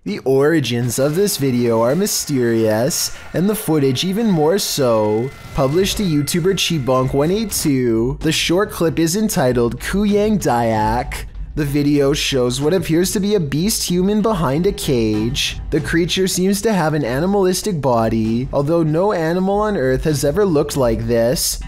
The origins of this video are mysterious, and the footage even more so. Published to YouTuber Chibonk182, the short clip is entitled Kuyang Dayak. The video shows what appears to be a beast human behind a cage. The creature seems to have an animalistic body, although no animal on Earth has ever looked like this.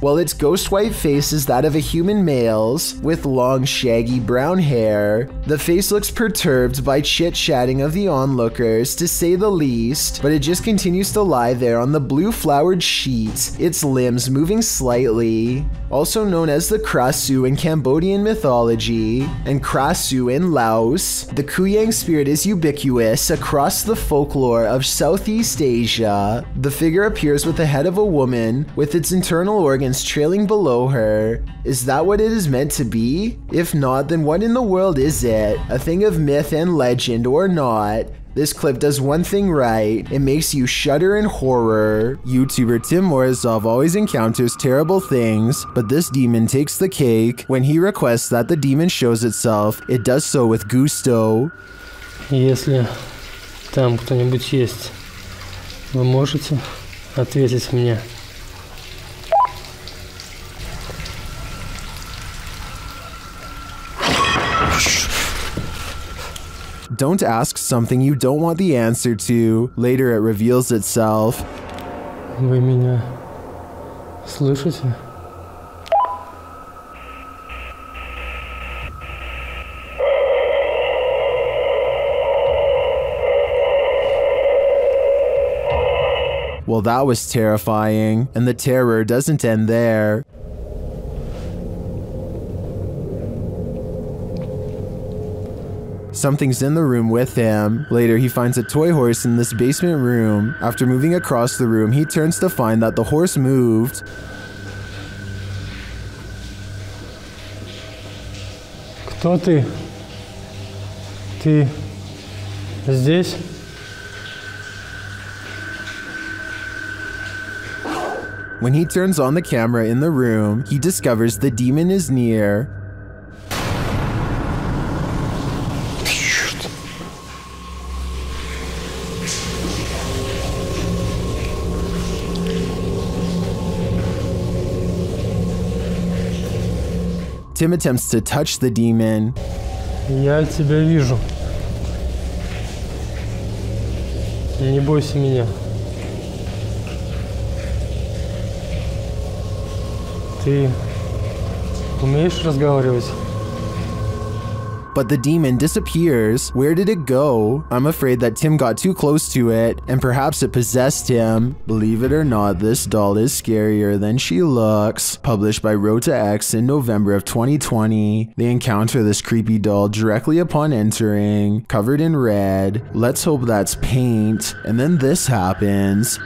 While its ghost white face is that of a human male's, with long shaggy brown hair. The face looks perturbed by chit-chatting of the onlookers, to say the least, but it just continues to lie there on the blue flowered sheet, its limbs moving slightly. Also known as the Krasu in Cambodian mythology, and Krasu in Laos, the Kuyang spirit is ubiquitous across the folklore of Southeast Asia. The figure appears with the head of a woman, with its internal organs trailing below her. Is that what it is meant to be? If not, then what in the world is it? A thing of myth and legend or not? This clip does one thing right, it makes you shudder in horror. YouTuber Tim Morozov always encounters terrible things, but this demon takes the cake. When he requests that the demon shows itself, it does so with gusto. Если там кто-нибудь есть, вы можете ответить мне? Don't ask something you don't want the answer to. Later it reveals itself. Вы меня слышите? Well, that was terrifying, and the terror doesn't end there. Something's in the room with him. Later, he finds a toy horse in this basement room. After moving across the room, he turns to find that the horse moved. Кто ты? Ты здесь? When he turns on the camera in the room, he discovers the demon is near. Tim attempts to touch the demon. Я тебя вижу. Не бойся меня. Ты умеешь разговаривать? But the demon disappears. Where did it go? I'm afraid that Tim got too close to it, and perhaps it possessed him. Believe it or not, this doll is scarier than she looks. Published by Rota X in November of 2020. They encounter this creepy doll directly upon entering, covered in red. Let's hope that's paint. And then this happens.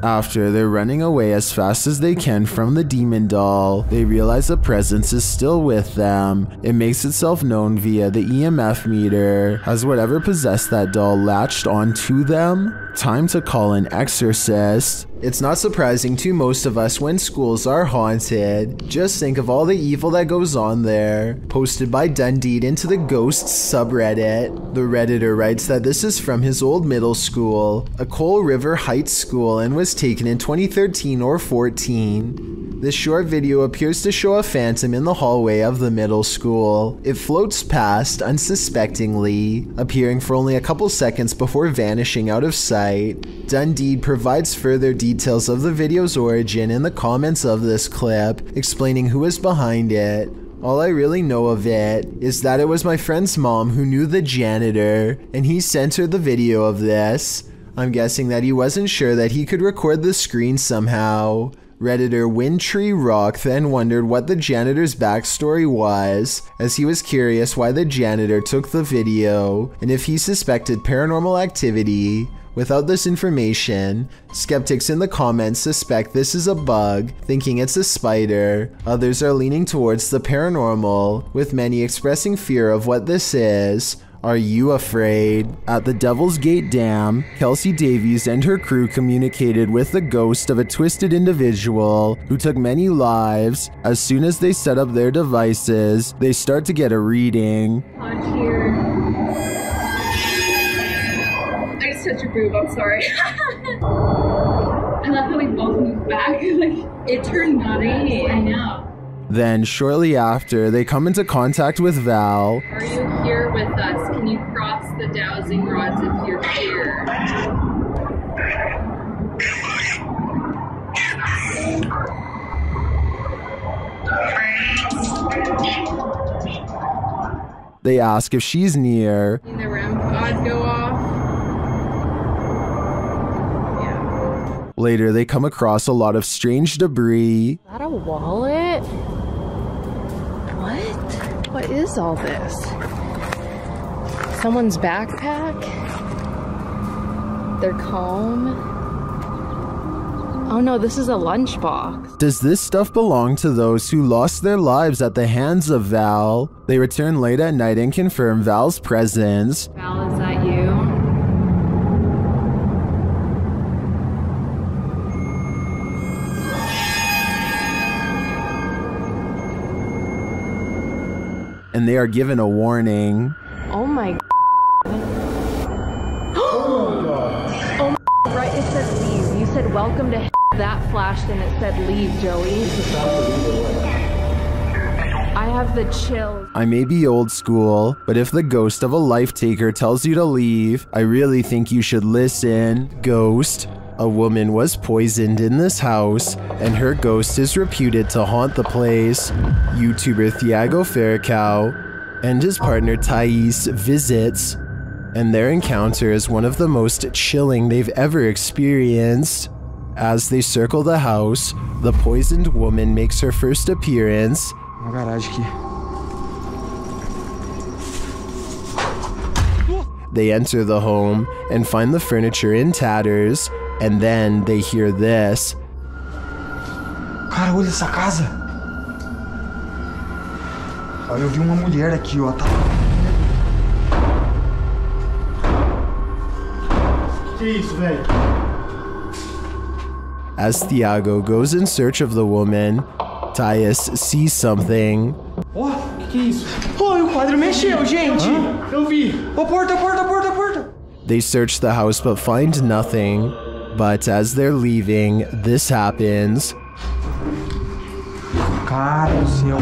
After they're running away as fast as they can from the demon doll, they realize a presence is still with them. It makes itself known via the EMF meter. Has whatever possessed that doll latched onto them? Time to call an exorcist. It's not surprising to most of us when schools are haunted. Just think of all the evil that goes on there. Posted by Dundee into the Ghosts subreddit. The Redditor writes that this is from his old middle school, a Coal River Heights school, and was taken in 2013 or 14. This short video appears to show a phantom in the hallway of the middle school. It floats past unsuspectingly, appearing for only a couple seconds before vanishing out of sight. Dundee provides further details of the video's origin in the comments of this clip, explaining who is behind it. All I really know of it is that it was my friend's mom who knew the janitor, and he sent her the video of this. I'm guessing that he wasn't sure that he could record the screen somehow. Redditor Windtree Rock then wondered what the janitor's backstory was, as he was curious why the janitor took the video, and if he suspected paranormal activity. Without this information, skeptics in the comments suspect this is a bug, thinking it's a spider. Others are leaning towards the paranormal, with many expressing fear of what this is. Are you afraid? At the Devil's Gate Dam, Kelsey Davies and her crew communicated with the ghost of a twisted individual who took many lives. As soon as they set up their devices, they start to get a reading. On here. I just touched your boob, I'm sorry. I love how we both moved back. Like, it turned naughty. I know. Then, shortly after, they come into contact with Val. Are you here with us? Can you cross the dowsing rods if you're here? They ask if she's near. The REM pods go off. Yeah. Later, they come across a lot of strange debris. Is that a wallet? What is all this? Someone's backpack? Their comb? Oh no, this is a lunchbox. Does this stuff belong to those who lost their lives at the hands of Val? They return late at night and confirm Val's presence. Val, is that you? And they are given a warning. Oh my god. Oh my, right, it said leave. You said welcome to that flashed and it said leave, Joey. I have the chills. I may be old school, but if the ghost of a life taker tells you to leave, I really think you should listen. Ghost. A woman was poisoned in this house, and her ghost is reputed to haunt the place. YouTuber Thiago Ferracao and his partner Thais visits, and their encounter is one of the most chilling they've ever experienced. As they circle the house, the poisoned woman makes her first appearance. Uma garagem aqui. They enter the home and find the furniture in tatters, and then they hear this. Cara, olha essa casa. Olha, eu vi uma mulher aqui, ó. Que isso, velho? As Thiago goes in search of the woman, Thais sees something. Ó, que é isso? Ó, o quadro mexeu, gente. Eu vi. Ó, porta, porta, porta, porta. They search the house but find nothing. But as they're leaving, this happens. Cara do céu.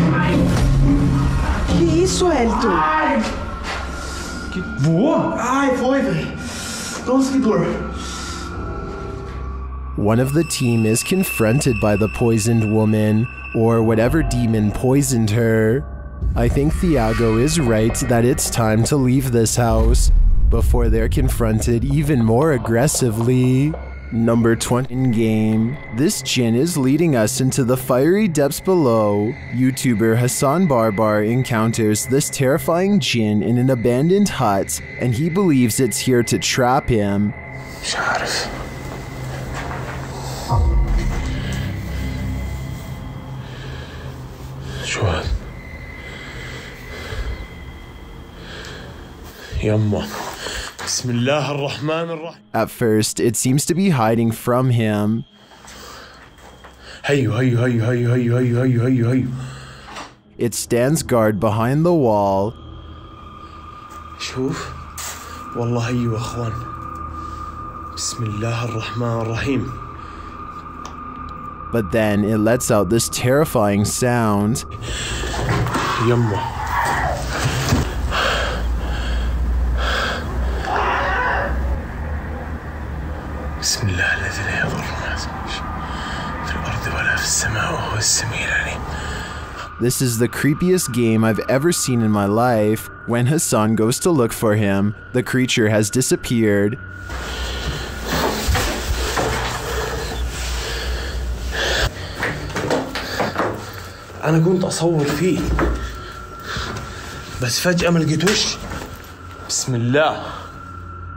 Que isso, Elton? Ai. Que voou? Ai, foi, velho. Nossa, que dor. One of the team is confronted by the poisoned woman, or whatever demon poisoned her. I think Thiago is right that it's time to leave this house before they're confronted even more aggressively. Number 20 in game. This djinn is leading us into the fiery depths below. YouTuber Hassan Barbar encounters this terrifying djinn in an abandoned hut, and he believes it's here to trap him. مش عارف. شو هاد؟ يما بسم الله الرحمن الرحيم. At first, it seems to be hiding from him. هيو هيو هيو هيو هيو هيو هيو هيو هيو. It stands guard behind the wall. شوف والله هيو يا اخوان. بسم الله الرحمن الرحيم. But then it lets out this terrifying sound. يما بسم الله الذي لا يضر مع اسمه في الأرض ولا في السماء وهو السميع العليم. This is the creepiest game I've ever seen in my life. When Hassan goes to look for him, the creature has disappeared. أنا كنت أصور فيه بس فجأة ما لقيتوش. بسم الله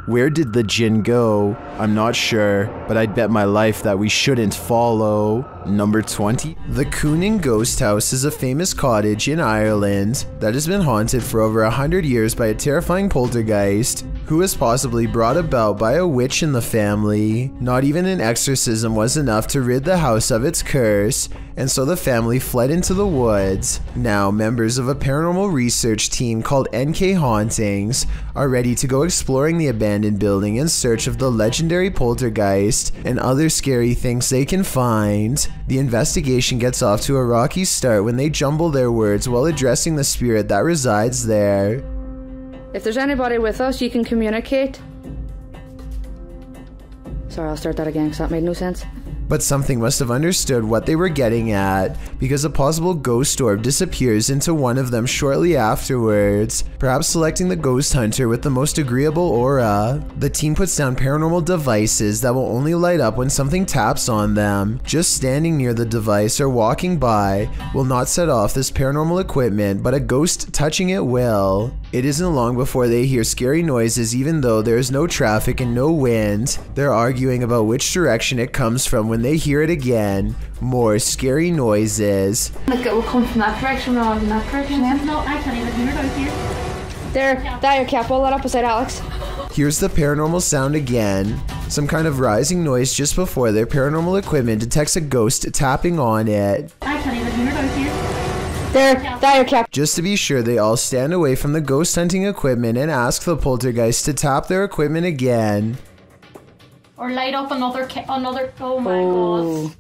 Where did the djinn go? I'm not sure, but I'd bet my life that we shouldn't follow. Number 20. The Coonan Ghost House is a famous cottage in Ireland that has been haunted for over 100 years by a terrifying poltergeist who was possibly brought about by a witch in the family. Not even an exorcism was enough to rid the house of its curse, and so the family fled into the woods. Now, members of a paranormal research team called NK Hauntings are ready to go exploring the abandoned building in search of the legendary poltergeist and other scary things they can find. The investigation gets off to a rocky start when they jumble their words while addressing the spirit that resides there. If there's anybody with us, you can communicate. Sorry, I'll start that again because that made no sense. But something must have understood what they were getting at, because a possible ghost orb disappears into one of them shortly afterwards, perhaps selecting the ghost hunter with the most agreeable aura. The team puts down paranormal devices that will only light up when something taps on them. Just standing near the device or walking by will not set off this paranormal equipment, but a ghost touching it will. It isn't long before they hear scary noises even though there is no traffic and no wind. They're arguing about which direction it comes from when they hear it again. More scary noises. Like it will come from that direction or in that direction. No, I can't even hear it out here. There, cap, hold that up beside Alex. Here's the paranormal sound again. Some kind of rising noise just before their paranormal equipment detects a ghost tapping on it. I can't even hear it out here. There, cap. Just to be sure, they all stand away from the ghost hunting equipment and ask the poltergeist to tap their equipment again. Or light up another, oh my god.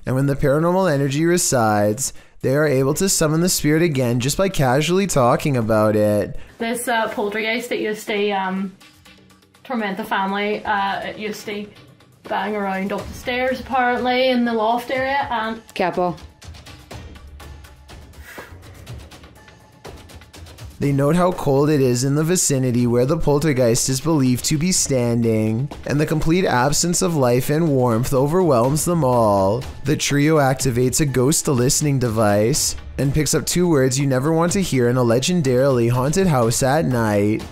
And when the paranormal energy resides, they are able to summon the spirit again just by casually talking about it. This poltergeist that used to torment the family, it used to bang around up the stairs apparently in the loft area and... Capo. They note how cold it is in the vicinity where the poltergeist is believed to be standing, and the complete absence of life and warmth overwhelms them all. The trio activates a ghost listening device and picks up 2 words you never want to hear in a legendarily haunted house at night.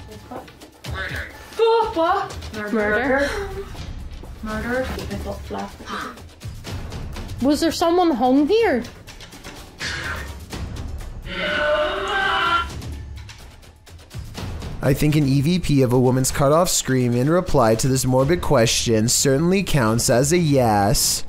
Murder. Was there someone hung here? I think an EVP of a woman's cut-off scream in reply to this morbid question certainly counts as a yes.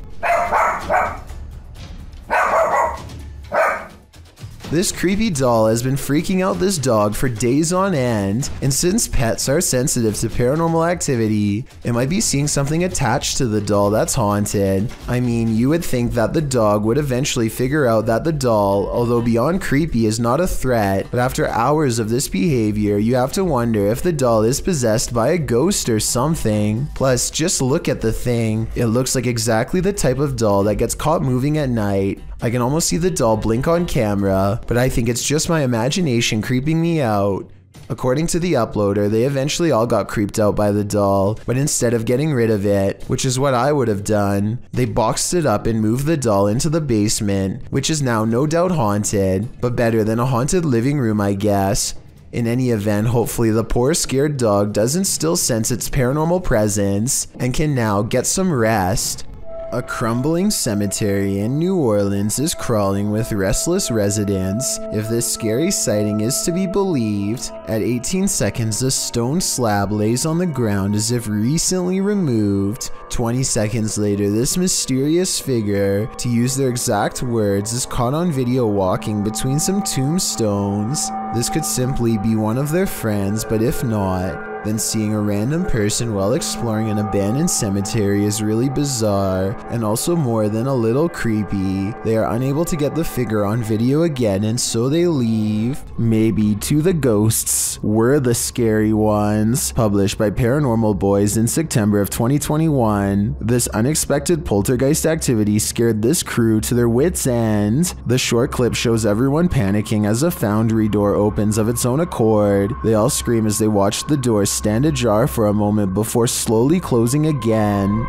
This creepy doll has been freaking out this dog for days on end, and since pets are sensitive to paranormal activity, it might be seeing something attached to the doll that's haunted. I mean, you would think that the dog would eventually figure out that the doll, although beyond creepy, is not a threat, but after hours of this behavior, you have to wonder if the doll is possessed by a ghost or something. Plus, just look at the thing. It looks like exactly the type of doll that gets caught moving at night. I can almost see the doll blink on camera, but I think it's just my imagination creeping me out. According to the uploader, they eventually all got creeped out by the doll, but instead of getting rid of it, which is what I would have done, they boxed it up and moved the doll into the basement, which is now no doubt haunted, but better than a haunted living room, I guess. In any event, hopefully the poor scared dog doesn't still sense its paranormal presence and can now get some rest. A crumbling cemetery in New Orleans is crawling with restless residents. If this scary sighting is to be believed, at 18 seconds a stone slab lays on the ground as if recently removed. 20 seconds later, this mysterious figure, to use their exact words, is caught on video walking between some tombstones. This could simply be one of their friends, but if not, then seeing a random person while exploring an abandoned cemetery is really bizarre, and also more than a little creepy. They are unable to get the figure on video again, and so they leave. Maybe To the Ghosts Were the Scary Ones, published by Paranormal Boys in September of 2021. This unexpected poltergeist activity scared this crew to their wits' end. The short clip shows everyone panicking as a foundry door opens of its own accord. They all scream as they watch the door stand ajar for a moment before slowly closing again.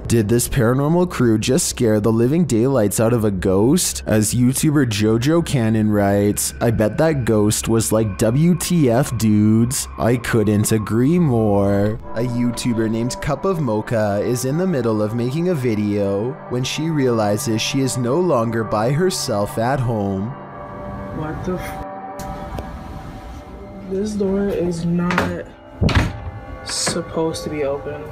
Did this paranormal crew just scare the living daylights out of a ghost? As YouTuber Jojo Cannon writes, I bet that ghost was like WTF dudes. I couldn't agree more. A YouTuber named Cup of Mocha is in the middle of making a video when she realizes she is no longer by herself at home. What the f? This door is not supposed to be open.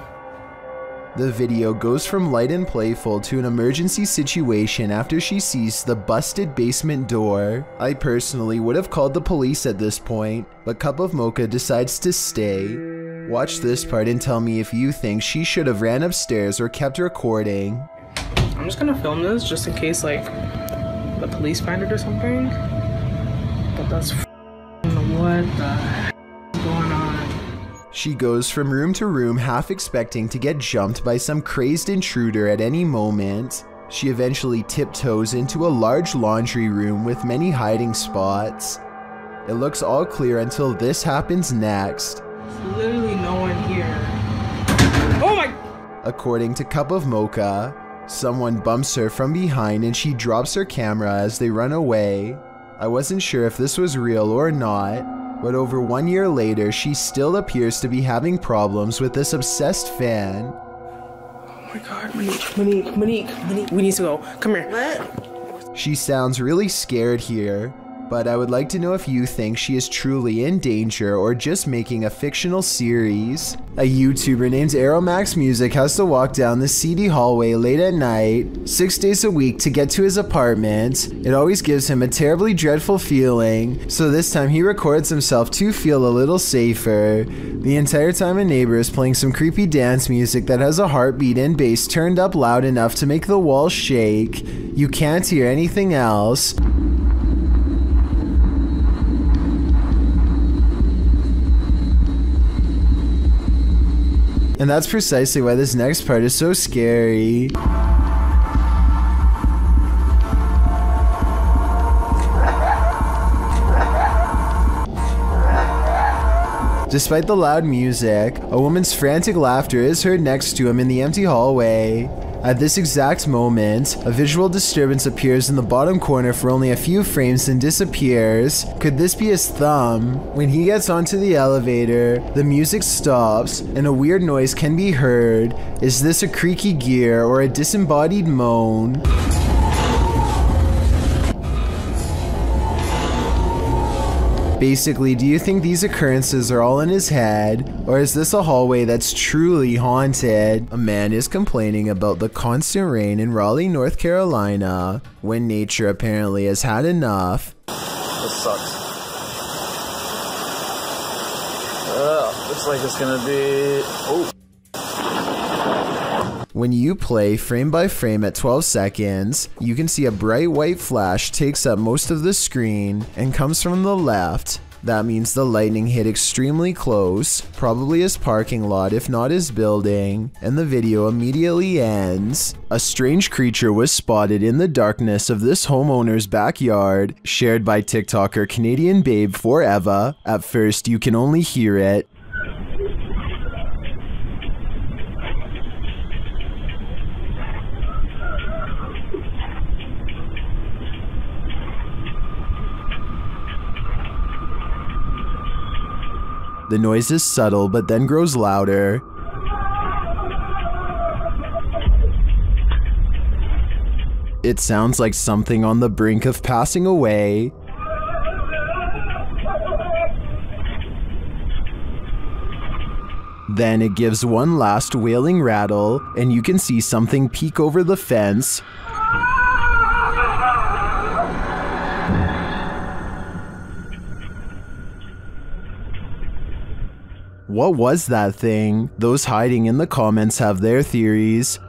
The video goes from light and playful to an emergency situation after she sees the busted basement door. I personally would have called the police at this point, but Cup of Mocha decides to stay. Watch this part and tell me if you think she should have ran upstairs or kept recording. I'm just gonna film this just in case like the police find it or something. But that's what the heck is going on? She goes from room to room half expecting to get jumped by some crazed intruder at any moment. She eventually tiptoes into a large laundry room with many hiding spots. It looks all clear until this happens next. There's literally no one here. Oh my! According to Cup of Mocha, someone bumps her from behind and she drops her camera as they run away. I wasn't sure if this was real or not, but over 1 year later, she still appears to be having problems with this obsessed fan. Oh my god, Monique, we need to go. Come here. What? She sounds really scared here, but I would like to know if you think she is truly in danger or just making a fictional series. A YouTuber named Aeromax Music has to walk down the seedy hallway late at night, 6 days a week to get to his apartment. It always gives him a terribly dreadful feeling, so this time he records himself to feel a little safer. The entire time a neighbor is playing some creepy dance music that has a heartbeat and bass turned up loud enough to make the walls shake. You can't hear anything else. And that's precisely why this next part is so scary. Despite the loud music, a woman's frantic laughter is heard next to him in the empty hallway. At this exact moment, a visual disturbance appears in the bottom corner for only a few frames and disappears. Could this be his thumb? When he gets onto the elevator, the music stops and a weird noise can be heard. Is this a creaky gear or a disembodied moan? Basically, do you think these occurrences are all in his head, or is this a hallway that's truly haunted? A man is complaining about the constant rain in Raleigh, North Carolina, when nature apparently has had enough. This sucks. Looks like it's gonna be... Oh. When you play frame by frame at 12 seconds, you can see a bright white flash takes up most of the screen and comes from the left. That means the lightning hit extremely close, probably his parking lot if not his building, and the video immediately ends. A strange creature was spotted in the darkness of this homeowner's backyard, shared by TikToker Canadian Babe Forever. At first you can only hear it. The noise is subtle but then grows louder. It sounds like something on the brink of passing away. Then it gives one last wailing rattle, and you can see something peek over the fence. What was that thing? Those hiding in the comments have their theories.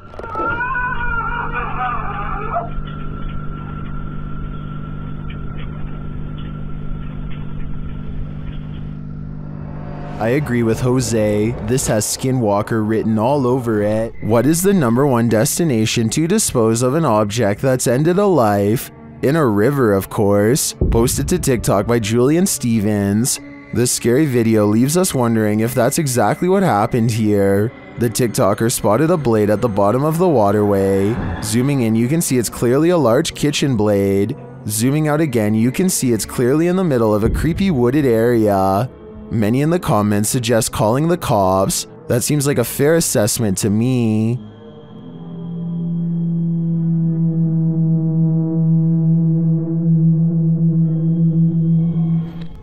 I agree with Jose. This has Skinwalker written all over it. What is the #1 destination to dispose of an object that's ended a life? In a river, of course. Posted to TikTok by Julian Stevens. This scary video leaves us wondering if that's exactly what happened here. The TikToker spotted a blade at the bottom of the waterway. Zooming in, you can see it's clearly a large kitchen blade. Zooming out again, you can see it's clearly in the middle of a creepy wooded area. Many in the comments suggest calling the cops. That seems like a fair assessment to me.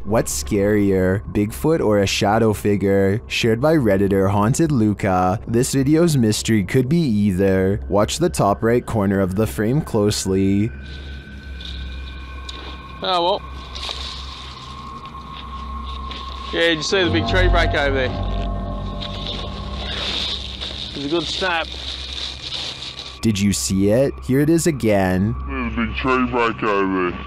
What's scarier, Bigfoot or a shadow figure? Shared by Redditor Haunted Luca. This video's mystery could be either. Watch the top right corner of the frame closely. Oh, well. Yeah, did you see the big tree break over there? It was a good snap. Did you see it? Here it is again. There's a big tree break over there.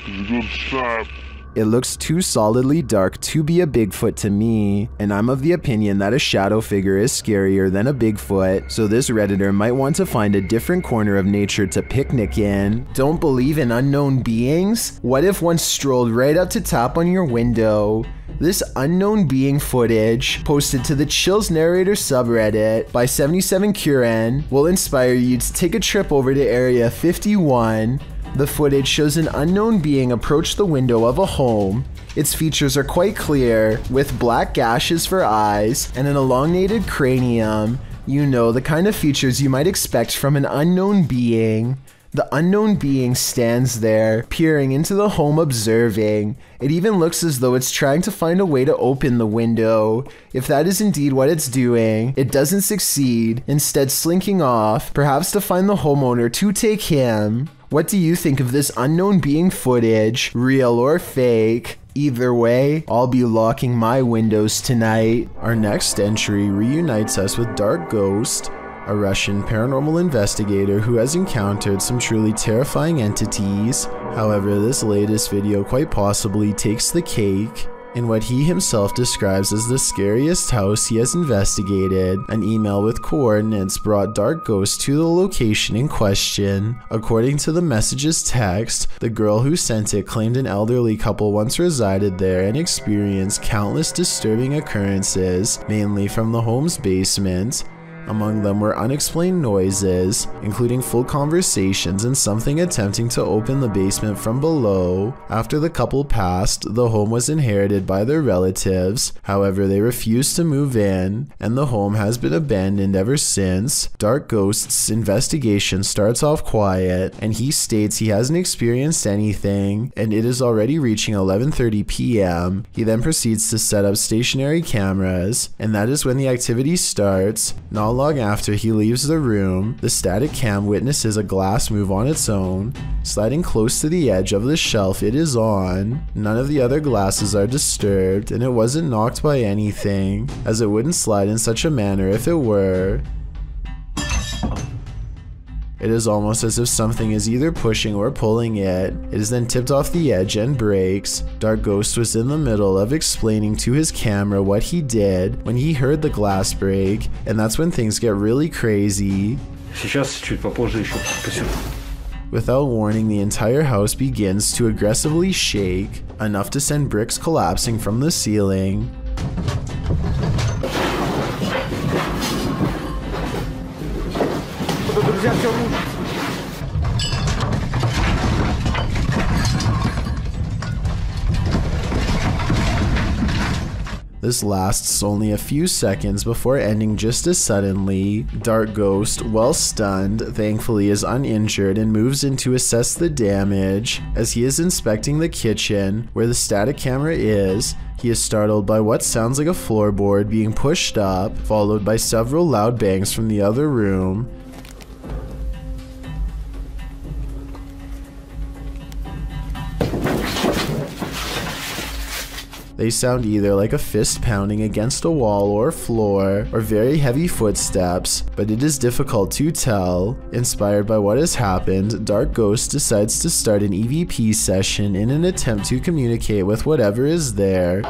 It's a good snap. It looks too solidly dark to be a Bigfoot to me, and I'm of the opinion that a shadow figure is scarier than a Bigfoot, so this Redditor might want to find a different corner of nature to picnic in. Don't believe in unknown beings? What if one strolled right up to tap on your window? This unknown being footage, posted to the Chills Narrator subreddit by 77Curen, will inspire you to take a trip over to Area 51. The footage shows an unknown being approach the window of a home. Its features are quite clear, with black gashes for eyes and an elongated cranium. You know, the kind of features you might expect from an unknown being. The unknown being stands there, peering into the home, observing. It even looks as though it's trying to find a way to open the window. If that is indeed what it's doing, it doesn't succeed, instead slinking off, perhaps to find the homeowner to take him. What do you think of this unknown being footage, real or fake? Either way, I'll be locking my windows tonight. Our next entry reunites us with Dark Ghost, a Russian paranormal investigator who has encountered some truly terrifying entities. However, this latest video quite possibly takes the cake in what he himself describes as the scariest house he has investigated. An email with coordinates brought Dark Ghost to the location in question. According to the message's text, the girl who sent it claimed an elderly couple once resided there and experienced countless disturbing occurrences, mainly from the home's basement. Among them were unexplained noises, including full conversations and something attempting to open the basement from below. After the couple passed, the home was inherited by their relatives. However, they refused to move in, and the home has been abandoned ever since. Dark Ghost's investigation starts off quiet, and he states he hasn't experienced anything, and it is already reaching 11:30 p.m. He then proceeds to set up stationary cameras, and that is when the activity starts. Not long after he leaves the room, the static cam witnesses a glass move on its own, sliding close to the edge of the shelf it is on. None of the other glasses are disturbed, and it wasn't knocked by anything, as it wouldn't slide in such a manner if it were. It is almost as if something is either pushing or pulling it. It is then tipped off the edge and breaks. Dark Ghost was in the middle of explaining to his camera what he did when he heard the glass break, and that's when things get really crazy. Without warning, the entire house begins to aggressively shake, enough to send bricks collapsing from the ceiling. This lasts only a few seconds before ending just as suddenly. Dark Ghost, well stunned, thankfully is uninjured and moves in to assess the damage. As he is inspecting the kitchen, where the static camera is, he is startled by what sounds like a floorboard being pushed up, followed by several loud bangs from the other room. They sound either like a fist pounding against a wall or floor, or very heavy footsteps, but it is difficult to tell. Inspired by what has happened, Dark Ghost decides to start an EVP session in an attempt to communicate with whatever is there.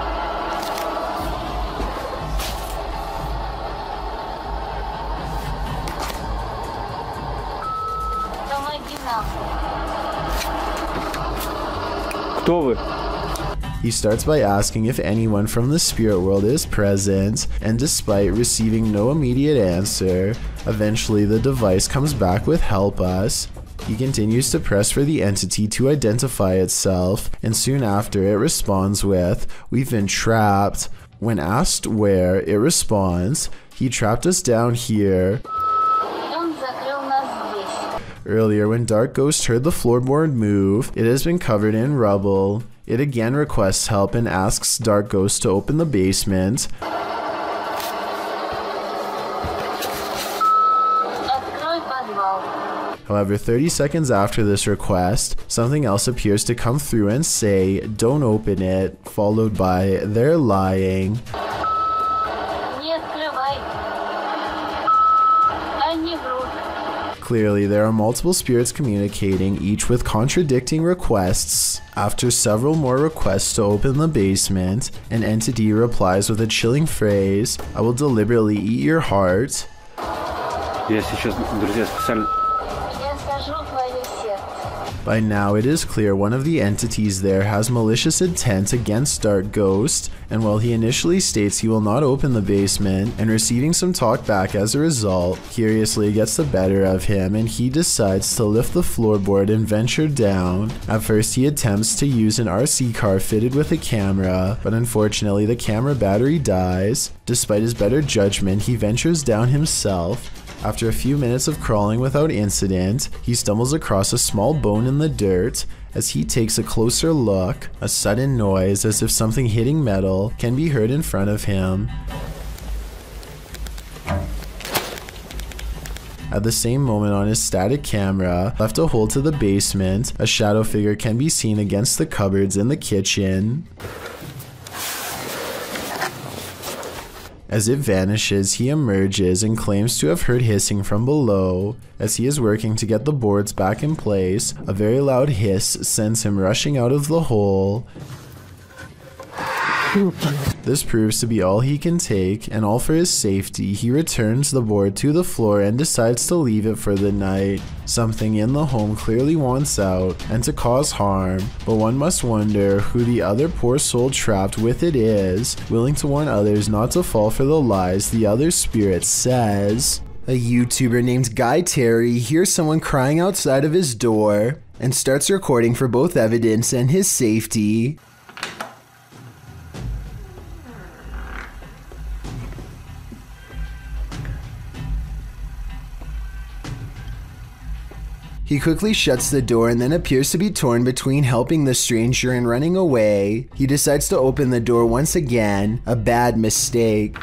Кто вы? He starts by asking if anyone from the spirit world is present, and despite receiving no immediate answer, eventually the device comes back with "help us." He continues to press for the entity to identify itself, and soon after it responds with, "We've been trapped." When asked where, it responds, "He trapped us down here." Earlier, when Dark Ghost heard the floorboard move, it has been covered in rubble. It again requests help and asks Dark Ghost to open the basement. However, 30 seconds after this request, something else appears to come through and say, "Don't open it," followed by, "They're lying." Clearly, there are multiple spirits communicating, each with contradicting requests. After several more requests to open the basement, an entity replies with a chilling phrase, "I will deliberately eat your heart." By now, it is clear one of the entities there has malicious intent against Dark Ghost, and while he initially states he will not open the basement, and receiving some talk back as a result, curiously gets the better of him and he decides to lift the floorboard and venture down. At first, he attempts to use an RC car fitted with a camera, but unfortunately the camera battery dies. Despite his better judgment, he ventures down himself. After a few minutes of crawling without incident, he stumbles across a small bone in the dirt. As he takes a closer look, a sudden noise as if something hitting metal can be heard in front of him. At the same moment on his static camera, left to hold to the basement, a shadow figure can be seen against the cupboards in the kitchen. As it vanishes, he emerges and claims to have heard hissing from below. As he is working to get the boards back in place, a very loud hiss sends him rushing out of the hole. This proves to be all he can take, and all for his safety, he returns the board to the floor and decides to leave it for the night. Something in the home clearly wants out, and to cause harm, but one must wonder who the other poor soul trapped with it is, willing to warn others not to fall for the lies the other spirit says. A YouTuber named Guy Terry hears someone crying outside of his door, and starts recording for both evidence and his safety. He quickly shuts the door and then appears to be torn between helping the stranger and running away. He decides to open the door once again, a bad mistake.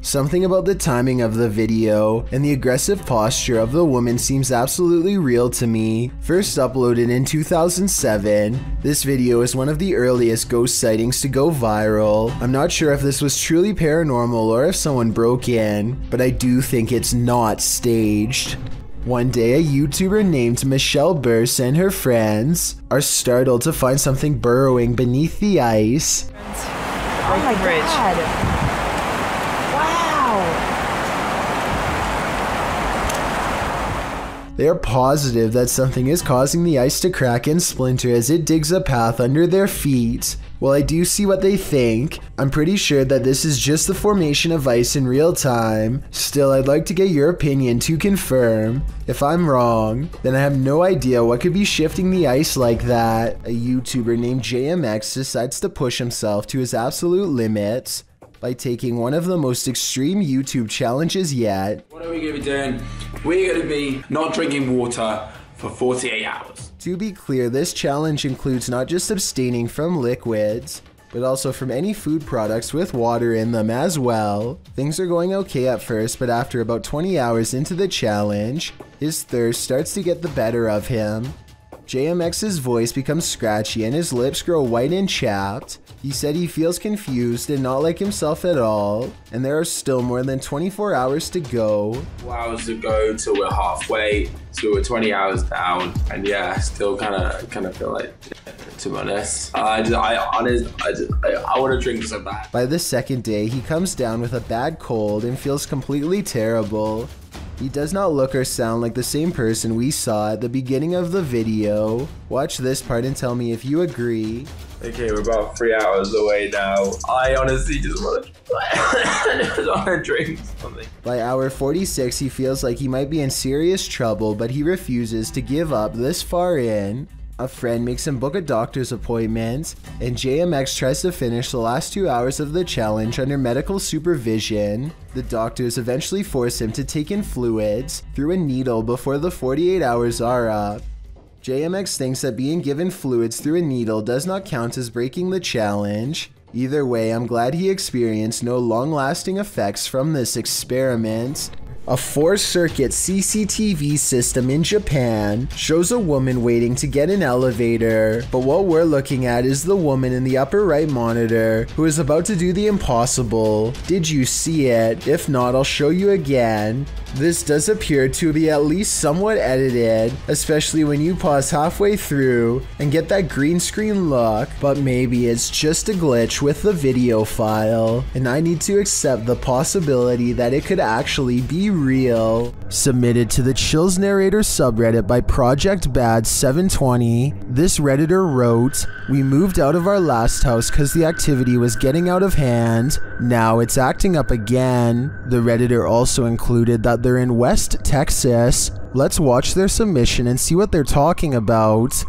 Something about the timing of the video and the aggressive posture of the woman seems absolutely real to me. First uploaded in 2007, this video is one of the earliest ghost sightings to go viral. I'm not sure if this was truly paranormal or if someone broke in, but I do think it's not staged. One day, a YouTuber named Michelle Burse and her friends are startled to find something burrowing beneath the ice. Oh my God. They are positive that something is causing the ice to crack and splinter as it digs a path under their feet. While I do see what they think, I'm pretty sure that this is just the formation of ice in real time. Still, I'd like to get your opinion to confirm. If I'm wrong, then I have no idea what could be shifting the ice like that. A YouTuber named JMX decides to push himself to his absolute limits by taking one of the most extreme YouTube challenges yet. What are we going to be doing? We're going to be not drinking water for 48 hours. To be clear, this challenge includes not just abstaining from liquids, but also from any food products with water in them as well. Things are going okay at first, but after about 20 hours into the challenge, his thirst starts to get the better of him. JMX's voice becomes scratchy and his lips grow white and chapped. He said he feels confused and not like himself at all, and there are still more than 24 hours to go. 4 hours to go till we're halfway, so we're 20 hours down, and yeah, still kind of feel like, to be honest, I want to drink so bad. By the second day, he comes down with a bad cold and feels completely terrible. He does not look or sound like the same person we saw at the beginning of the video. Watch this part and tell me if you agree. Okay, we're about 3 hours away now. I honestly just want to drink something. By hour 46, he feels like he might be in serious trouble, but he refuses to give up this far in. A friend makes him book a doctor's appointment, and JMX tries to finish the last 2 hours of the challenge under medical supervision. The doctors eventually force him to take in fluids through a needle before the 48 hours are up. JMX thinks that being given fluids through a needle does not count as breaking the challenge. Either way, I'm glad he experienced no long-lasting effects from this experiment. A 4-circuit CCTV system in Japan shows a woman waiting to get an elevator, but what we're looking at is the woman in the upper right monitor who is about to do the impossible. Did you see it? If not, I'll show you again. This does appear to be at least somewhat edited, especially when you pause halfway through and get that green screen look, but maybe it's just a glitch with the video file, and I need to accept the possibility that it could actually be real. Submitted to the Chills Narrator subreddit by Project Bad 720, this redditor wrote, "We moved out of our last house cause the activity was getting out of hand. Now it's acting up again." The redditor also included that they're in West Texas. Let's watch their submission and see what they're talking about.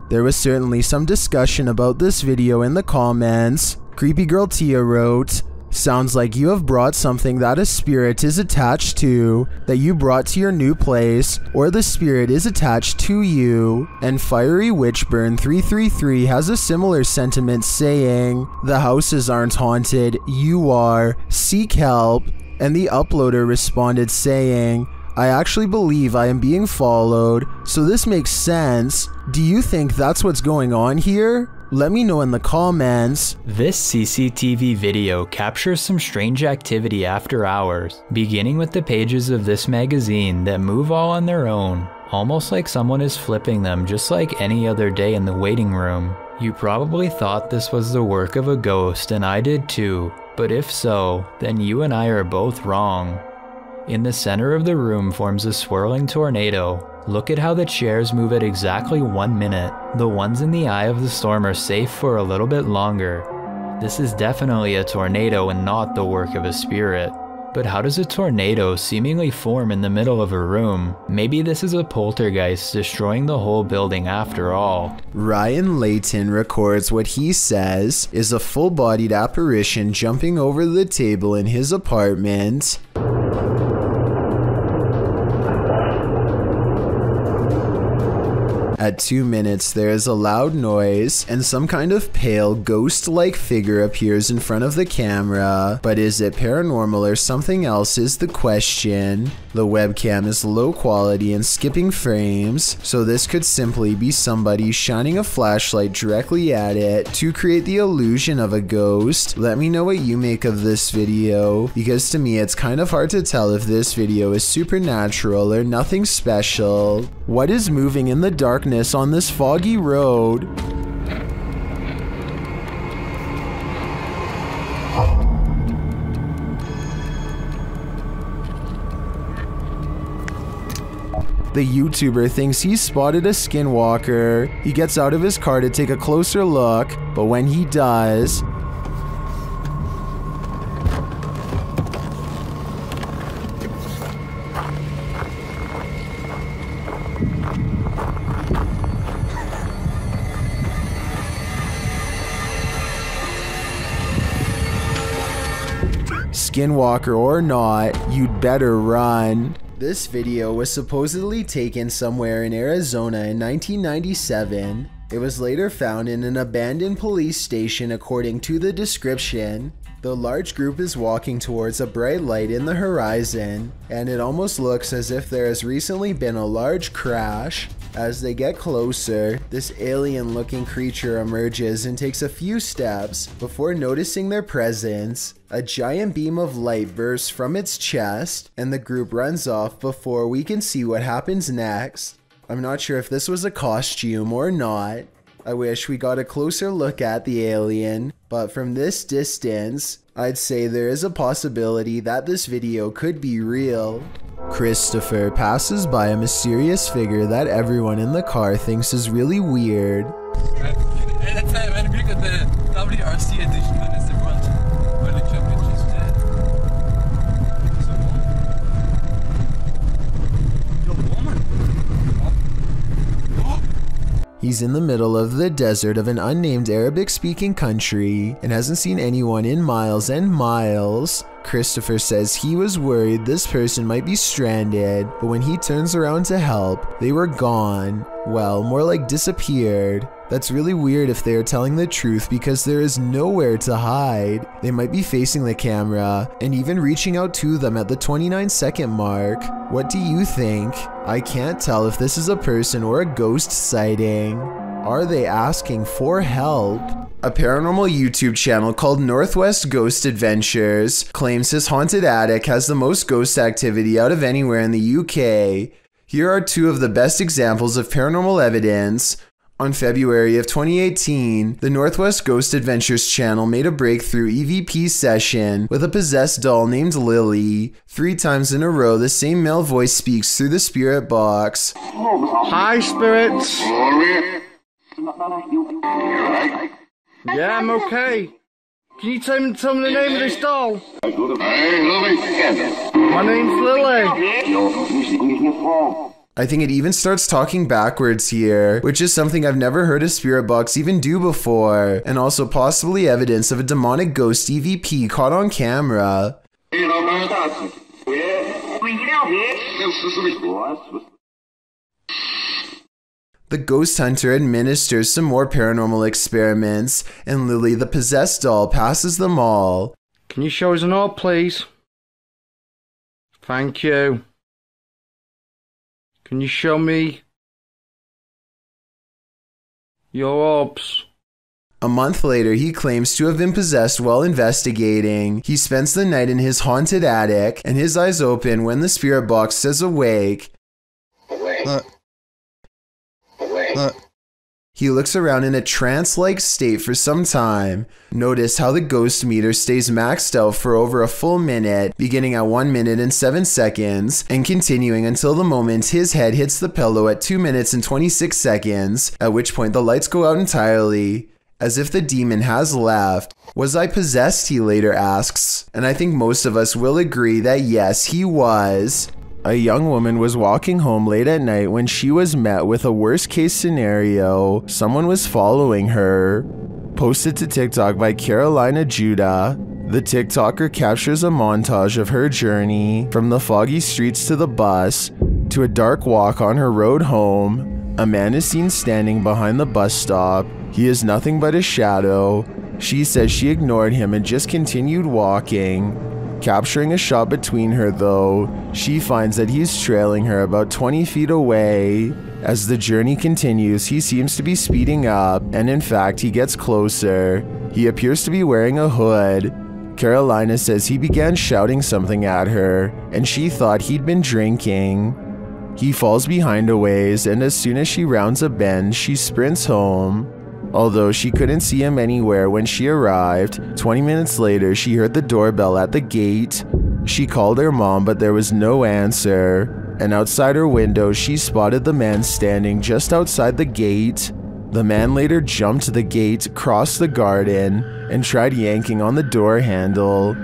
There was certainly some discussion about this video in the comments. Creepy Girl Tia wrote, "Sounds like you have brought something that a spirit is attached to, that you brought to your new place, or the spirit is attached to you." And Fiery Witchburn 333 has a similar sentiment saying, "The houses aren't haunted, you are, seek help." And the uploader responded saying, "I actually believe I am being followed, so this makes sense. Do you think that's what's going on here? Let me know in the comments." This CCTV video captures some strange activity after hours, beginning with the pages of this magazine that move all on their own, almost like someone is flipping them just like any other day in the waiting room. You probably thought this was the work of a ghost, and I did too, but if so, then you and I are both wrong. In the center of the room forms a swirling tornado. Look at how the chairs move at exactly 1 minute. The ones in the eye of the storm are safe for a little bit longer. This is definitely a tornado and not the work of a spirit. But how does a tornado seemingly form in the middle of a room? Maybe this is a poltergeist destroying the whole building after all. Ryan Layton records what he says is a full-bodied apparition jumping over the table in his apartment. At 2 minutes, there is a loud noise, and some kind of pale, ghost-like figure appears in front of the camera. But is it paranormal or something else is the question. The webcam is low quality and skipping frames, so this could simply be somebody shining a flashlight directly at it to create the illusion of a ghost. Let me know what you make of this video, because to me it's kind of hard to tell if this video is supernatural or nothing special. What is moving in the darkness on this foggy road? The YouTuber thinks he's spotted a skinwalker. He gets out of his car to take a closer look, but when he does, skinwalker or not, you'd better run. This video was supposedly taken somewhere in Arizona in 1997. It was later found in an abandoned police station according to the description. The large group is walking towards a bright light in the horizon, and it almost looks as if there has recently been a large crash. As they get closer, this alien-looking creature emerges and takes a few steps before noticing their presence. A giant beam of light bursts from its chest, and the group runs off before we can see what happens next. I'm not sure if this was a costume or not. I wish we got a closer look at the alien, but from this distance, I'd say there is a possibility that this video could be real. Christopher passes by a mysterious figure that everyone in the car thinks is really weird. He's in the middle of the desert of an unnamed Arabic-speaking country and hasn't seen anyone in miles and miles. Christopher says he was worried this person might be stranded, but when he turns around to help, they were gone. Well, more like disappeared. That's really weird if they are telling the truth because there is nowhere to hide. They might be facing the camera and even reaching out to them at the 29-second mark. What do you think? I can't tell if this is a person or a ghost sighting. Are they asking for help? A paranormal YouTube channel called Northwest Ghost Adventures claims his haunted attic has the most ghost activity out of anywhere in the UK. Here are two of the best examples of paranormal evidence. On February of 2018, the Northwest Ghost Adventures channel made a breakthrough EVP session with a possessed doll named Lily. 3 times in a row, the same male voice speaks through the spirit box. Hi, spirits. Yeah, I'm okay. Can you tell me the name of this doll? My name's Lily. I think it even starts talking backwards here, which is something I've never heard a spirit box even do before, and also possibly evidence of a demonic ghost EVP caught on camera. The ghost hunter administers some more paranormal experiments, and Lily the possessed doll passes them all. Can you show us an orb, please? Thank you. Can you show me your orbs? A month later, he claims to have been possessed while investigating. He spends the night in his haunted attic, and his eyes open when the spirit box says awake. He looks around in a trance-like state for some time. Notice how the ghost meter stays maxed out for over a full minute, beginning at 1 minute and 7 seconds, and continuing until the moment his head hits the pillow at 2 minutes and 26 seconds, at which point the lights go out entirely, as if the demon has left. Was I possessed, he later asks, and I think most of us will agree that yes, he was. A young woman was walking home late at night when she was met with a worst-case scenario. Someone was following her. Posted to TikTok by Carolina Judah, the TikToker captures a montage of her journey from the foggy streets to the bus to a dark walk on her road home. A man is seen standing behind the bus stop. He is nothing but a shadow. She says she ignored him and just continued walking. Capturing a shot between her though, she finds that he's trailing her about 20 feet away. As the journey continues, he seems to be speeding up, and in fact, he gets closer. He appears to be wearing a hood. Carolina says he began shouting something at her, and she thought he'd been drinking. He falls behind a ways, and as soon as she rounds a bend, she sprints home. Although she couldn't see him anywhere when she arrived, 20 minutes later she heard the doorbell at the gate. She called her mom, but there was no answer, and outside her window she spotted the man standing just outside the gate. The man later jumped the gate, crossed the garden, and tried yanking on the door handle.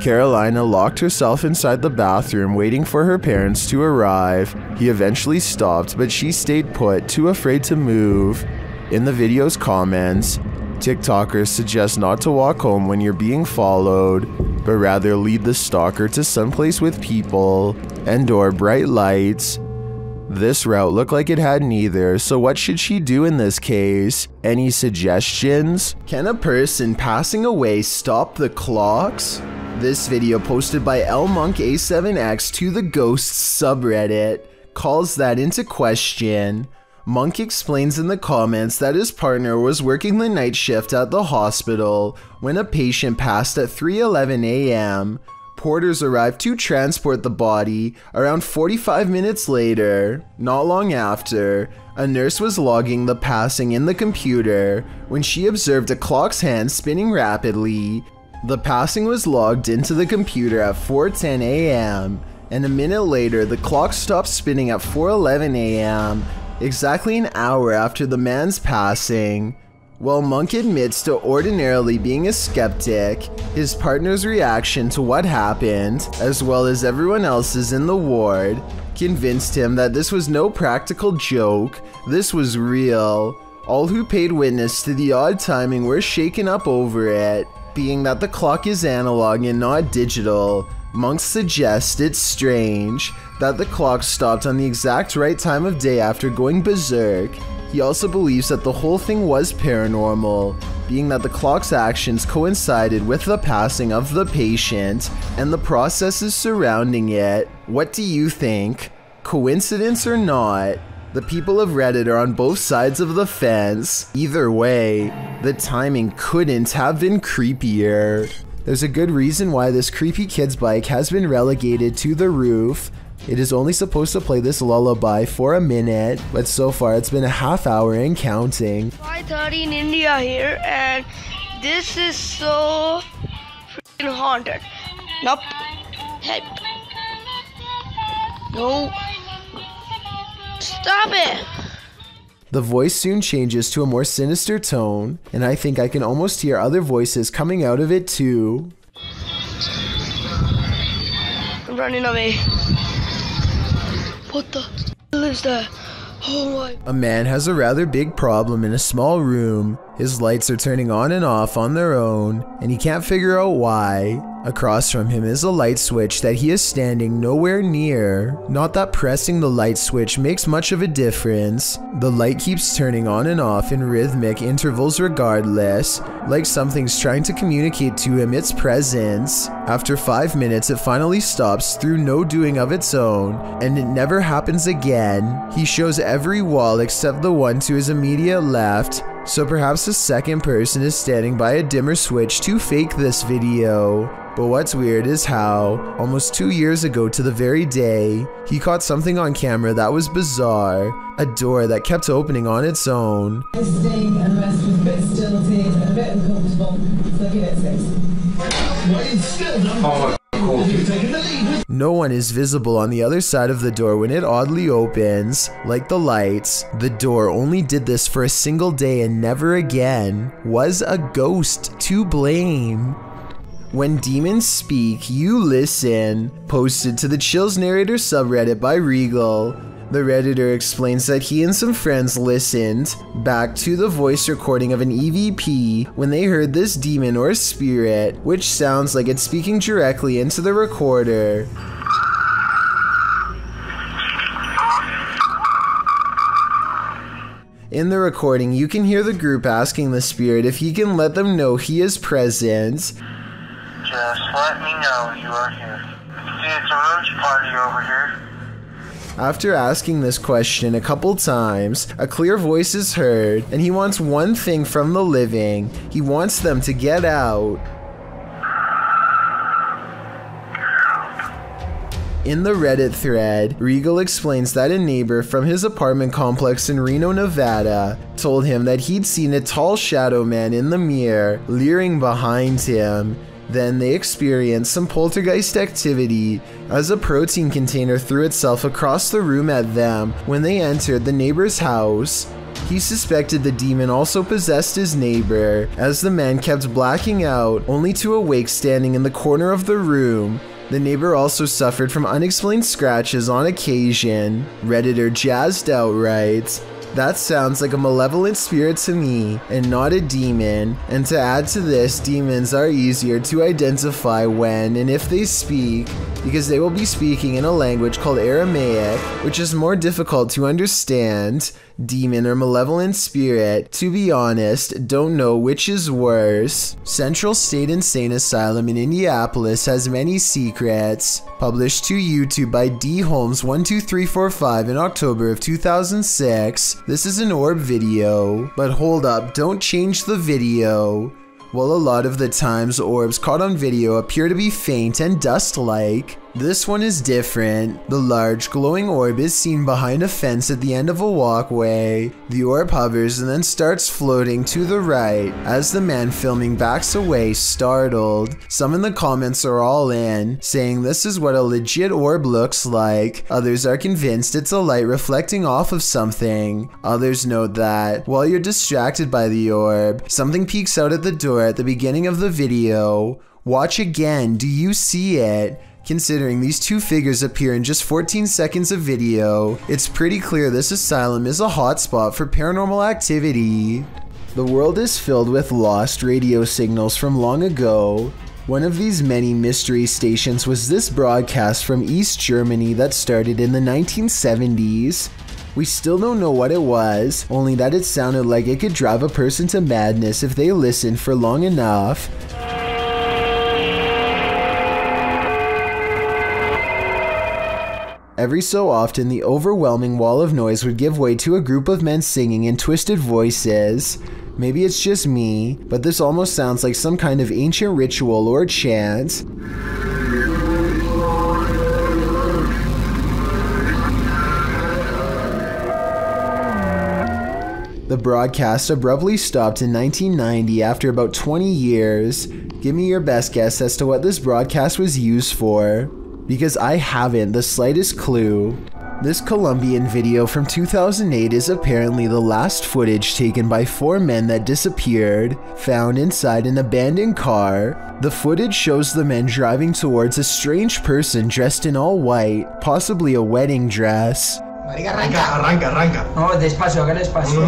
Carolina locked herself inside the bathroom waiting for her parents to arrive. He eventually stopped, but she stayed put, too afraid to move. In the video's comments, TikTokers suggest not to walk home when you're being followed, but rather lead the stalker to someplace with people and/or bright lights. This route looked like it had neither, so what should she do in this case? Any suggestions? Can a person passing away stop the clocks? This video posted by lmonka7x to the Ghosts subreddit calls that into question. Monk explains in the comments that his partner was working the night shift at the hospital when a patient passed at 3:11 a.m. Porters arrived to transport the body around 45 minutes later. Not long after, a nurse was logging the passing in the computer when she observed a clock's hand spinning rapidly. The passing was logged into the computer at 4:10 a.m. and a minute later the clock stopped spinning at 4:11 a.m. exactly an hour after the man's passing. While Monk admits to ordinarily being a skeptic, his partner's reaction to what happened, as well as everyone else's in the ward, convinced him that this was no practical joke, this was real. All who paid witness to the odd timing were shaken up over it. Being that the clock is analog and not digital, Monk suggests it's strange that the clock stopped on the exact right time of day after going berserk. He also believes that the whole thing was paranormal, being that the clock's actions coincided with the passing of the patient and the processes surrounding it. What do you think? Coincidence or not? The people of Reddit are on both sides of the fence. Either way, the timing couldn't have been creepier. There's a good reason why this creepy kid's bike has been relegated to the roof. It is only supposed to play this lullaby for a minute, but so far it's been a half hour and counting. 5:30 in India here, and this is so freaking haunted. Nope. Help. No. Stop it. The voice soon changes to a more sinister tone, and I think I can almost hear other voices coming out of it too. I'm running away. What the hell is that? Oh my. A man has a rather big problem in a small room. His lights are turning on and off on their own, and he can't figure out why. Across from him is a light switch that he is standing nowhere near. Not that pressing the light switch makes much of a difference. The light keeps turning on and off in rhythmic intervals regardless, like something's trying to communicate to him its presence. After 5 minutes, it finally stops through no doing of its own, and it never happens again. He shows every wall except the one to his immediate left, so perhaps a second person is standing by a dimmer switch to fake this video. But what's weird is how, almost 2 years ago to the very day, he caught something on camera that was bizarre. A door that kept opening on its own. Sitting and rest was a bit stilted and a bit uncomfortable, so give it 6. No one is visible on the other side of the door when it oddly opens. Like the lights, the door only did this for a single day and never again. Was a ghost to blame? When demons speak, you listen. Posted to the Chills Narrator subreddit by Regal. The Redditor explains that he and some friends listened back to the voice recording of an EVP when they heard this demon or spirit, which sounds like it's speaking directly into the recorder. In the recording, you can hear the group asking the spirit if he can let them know he is present. Just let me know you are here. See, it's a roach party over here. After asking this question a couple times, a clear voice is heard, and he wants one thing from the living. He wants them to get out. In the Reddit thread, Regal explains that a neighbor from his apartment complex in Reno, Nevada, told him that he'd seen a tall shadow man in the mirror, leering behind him. Then they experienced some poltergeist activity as a protein container threw itself across the room at them when they entered the neighbor's house. He suspected the demon also possessed his neighbor, as the man kept blacking out, only to awake standing in the corner of the room. The neighbor also suffered from unexplained scratches on occasion. Redditor Jazzed Out writes, That sounds like a malevolent spirit to me, and not a demon. And to add to this, demons are easier to identify when and if they speak, because they will be speaking in a language called Aramaic, which is more difficult to understand. Demon or malevolent spirit, to be honest, don't know which is worse. Central State Insane Asylum in Indianapolis has many secrets. Published to YouTube by D. Holmes12345 in October of 2006. This is an orb video. But hold up, don't change the video. While a lot of the times orbs caught on video appear to be faint and dust-like, this one is different. The large glowing orb is seen behind a fence at the end of a walkway. The orb hovers and then starts floating to the right as the man filming backs away, startled. Some in the comments are all in, saying this is what a legit orb looks like. Others are convinced it's a light reflecting off of something. Others note that, while you're distracted by the orb, something peeks out at the door at the beginning of the video. Watch again, do you see it? Considering these two figures appear in just 14 seconds of video, it's pretty clear this asylum is a hotspot for paranormal activity. The world is filled with lost radio signals from long ago. One of these many mystery stations was this broadcast from East Germany that started in the 1970s. We still don't know what it was, only that it sounded like it could drive a person to madness if they listened for long enough. Every so often, the overwhelming wall of noise would give way to a group of men singing in twisted voices. Maybe it's just me, but this almost sounds like some kind of ancient ritual or chant. The broadcast abruptly stopped in 1990 after about 20 years. Give me your best guess as to what this broadcast was used for, because I haven't the slightest clue. This Colombian video from 2008 is apparently the last footage taken by 4 men that disappeared, found inside an abandoned car. The footage shows the men driving towards a strange person dressed in all white, possibly a wedding dress. Arranca. No, despacio, hágale despacio.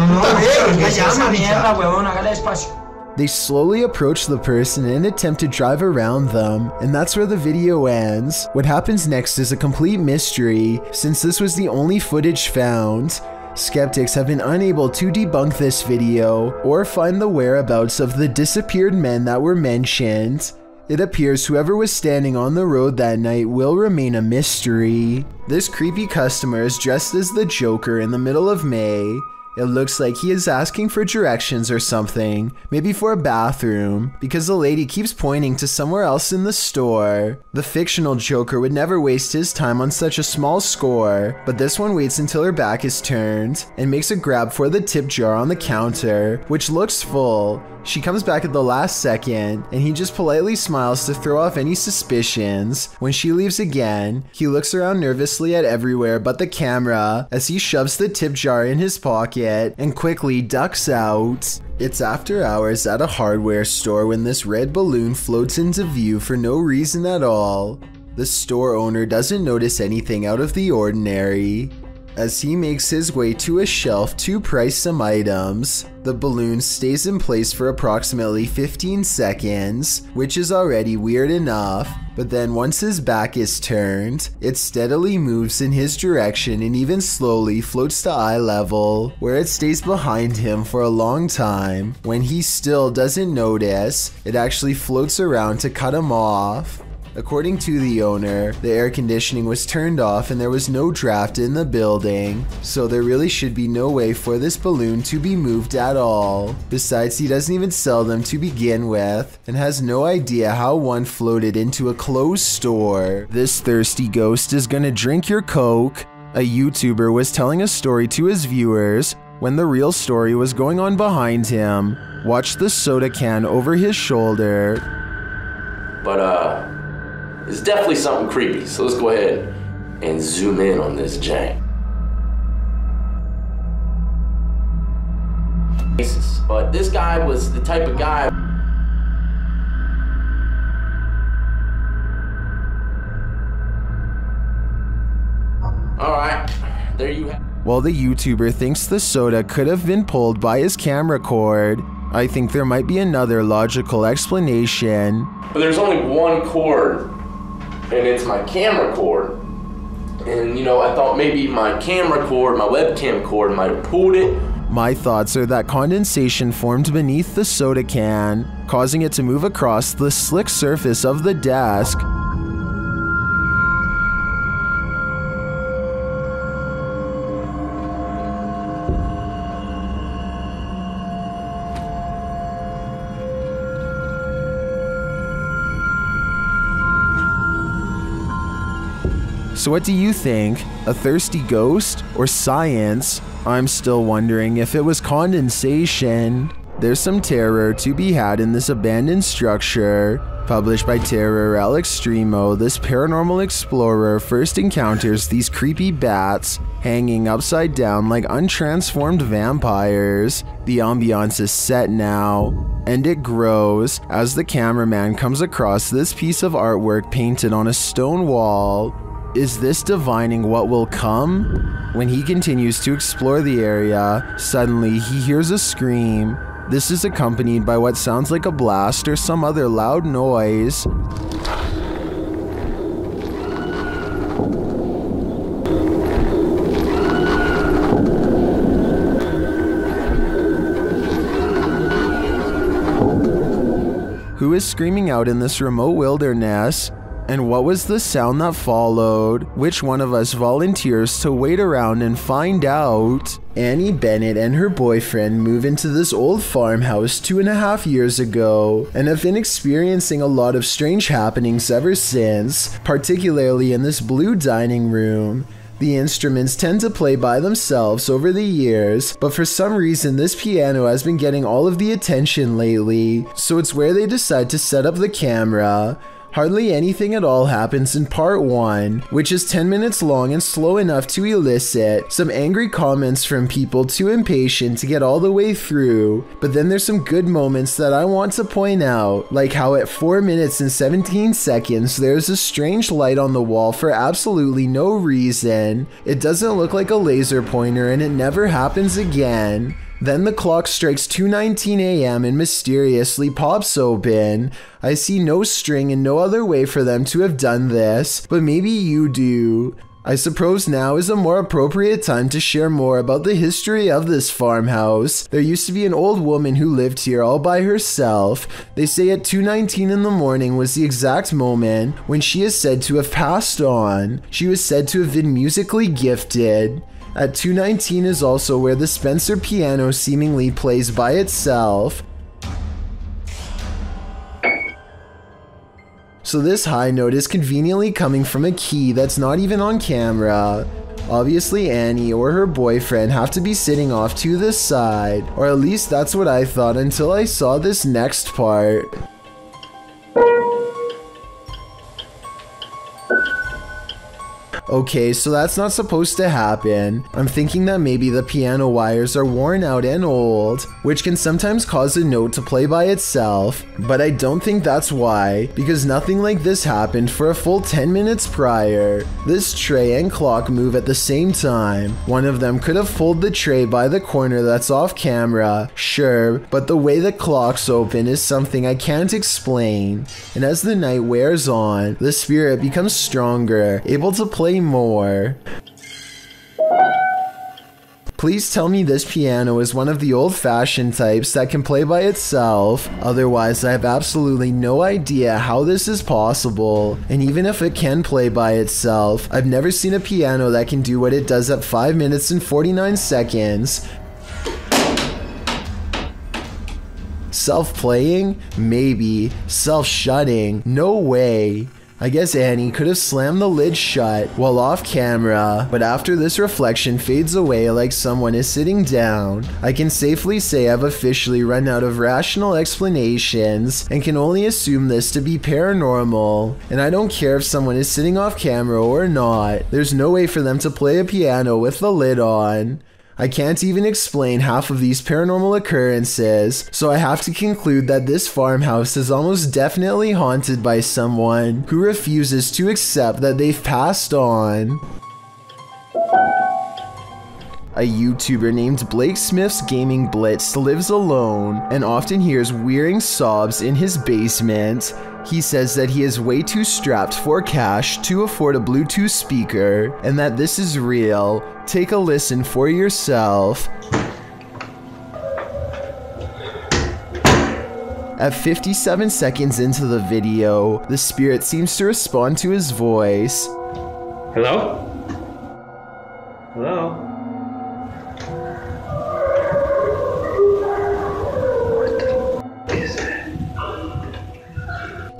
Huevón, hágale despacio. They slowly approach the person and attempt to drive around them, and that's where the video ends. What happens next is a complete mystery, since this was the only footage found. Skeptics have been unable to debunk this video or find the whereabouts of the disappeared men that were mentioned. It appears whoever was standing on the road that night will remain a mystery. This creepy customer is dressed as the Joker in the middle of May. It looks like he is asking for directions or something, maybe for a bathroom, because the lady keeps pointing to somewhere else in the store. The fictional Joker would never waste his time on such a small score, but this one waits until her back is turned and makes a grab for the tip jar on the counter, which looks full. She comes back at the last second, and he just politely smiles to throw off any suspicions. When she leaves again, he looks around nervously at everywhere but the camera as he shoves the tip jar in his pocket and quickly ducks out. It's after hours at a hardware store when this red balloon floats into view for no reason at all. The store owner doesn't notice anything out of the ordinary. As he makes his way to a shelf to price some items, the balloon stays in place for approximately 15 seconds, which is already weird enough, but then once his back is turned, it steadily moves in his direction and even slowly floats to eye level, where it stays behind him for a long time. When he still doesn't notice, it actually floats around to cut him off. According to the owner, the air conditioning was turned off and there was no draft in the building, so there really should be no way for this balloon to be moved at all. Besides, he doesn't even sell them to begin with, and has no idea how one floated into a closed store. This thirsty ghost is gonna drink your Coke. A YouTuber was telling a story to his viewers when the real story was going on behind him. Watch the soda can over his shoulder. But it's definitely something creepy, so let's go ahead and zoom in on this jank. But this guy was the type of guy. All right, there you have. While the YouTuber thinks the soda could have been pulled by his camera cord, I think there might be another logical explanation. But there's only one cord, and it's my camera cord. And you know, I thought maybe my camera cord, my webcam cord might have pulled it. My thoughts are that condensation formed beneath the soda can, causing it to move across the slick surface of the desk. So what do you think? A thirsty ghost or science? I'm still wondering if it was condensation. There's some terror to be had in this abandoned structure. Published by Terror El Extremo, this paranormal explorer first encounters these creepy bats hanging upside down like untransformed vampires. The ambiance is set now, and it grows as the cameraman comes across this piece of artwork painted on a stone wall. Is this divining what will come? When he continues to explore the area, suddenly he hears a scream. This is accompanied by what sounds like a blast or some other loud noise. Who is screaming out in this remote wilderness? And what was the sound that followed? Which one of us volunteers to wait around and find out? Annie Bennett and her boyfriend move into this old farmhouse 2.5 years ago and have been experiencing a lot of strange happenings ever since, particularly in this blue dining room. The instruments tend to play by themselves over the years, but for some reason this piano has been getting all of the attention lately, so it's where they decide to set up the camera. Hardly anything at all happens in part 1, which is 10 minutes long and slow enough to elicit some angry comments from people too impatient to get all the way through. But then there's some good moments that I want to point out, like how at 4 minutes and 17 seconds there's a strange light on the wall for absolutely no reason. It doesn't look like a laser pointer and it never happens again. Then the clock strikes 2:19 a.m. and mysteriously pops open. I see no string and no other way for them to have done this, but maybe you do. I suppose now is a more appropriate time to share more about the history of this farmhouse. There used to be an old woman who lived here all by herself. They say at 2:19 in the morning was the exact moment when she is said to have passed on. She was said to have been musically gifted. At 2:19 is also where the Spencer piano seemingly plays by itself. So this high note is conveniently coming from a key that's not even on camera. Obviously Annie or her boyfriend have to be sitting off to the side, or at least that's what I thought until I saw this next part. Okay, so that's not supposed to happen. I'm thinking that maybe the piano wires are worn out and old, which can sometimes cause a note to play by itself, but I don't think that's why, because nothing like this happened for a full 10 minutes prior. This tray and clock move at the same time. One of them could have pulled the tray by the corner that's off camera, sure, but the way the clocks open is something I can't explain. And as the night wears on, the spirit becomes stronger, able to play more. Please tell me this piano is one of the old-fashioned types that can play by itself. Otherwise, I have absolutely no idea how this is possible. And even if it can play by itself, I've never seen a piano that can do what it does at 5 minutes and 49 seconds. Self-playing? Maybe. Self-shutting? No way. I guess Annie could have slammed the lid shut while off camera, but after this reflection fades away like someone is sitting down, I can safely say I've officially run out of rational explanations and can only assume this to be paranormal. And I don't care if someone is sitting off camera or not, there's no way for them to play a piano with the lid on. I can't even explain half of these paranormal occurrences, so I have to conclude that this farmhouse is almost definitely haunted by someone who refuses to accept that they've passed on. A YouTuber named Blake Smith's Gaming Blitz lives alone and often hears wearing sobs in his basement. He says that he is way too strapped for cash to afford a Bluetooth speaker and that this is real. Take a listen for yourself. At 57 seconds into the video, the spirit seems to respond to his voice. Hello? Hello?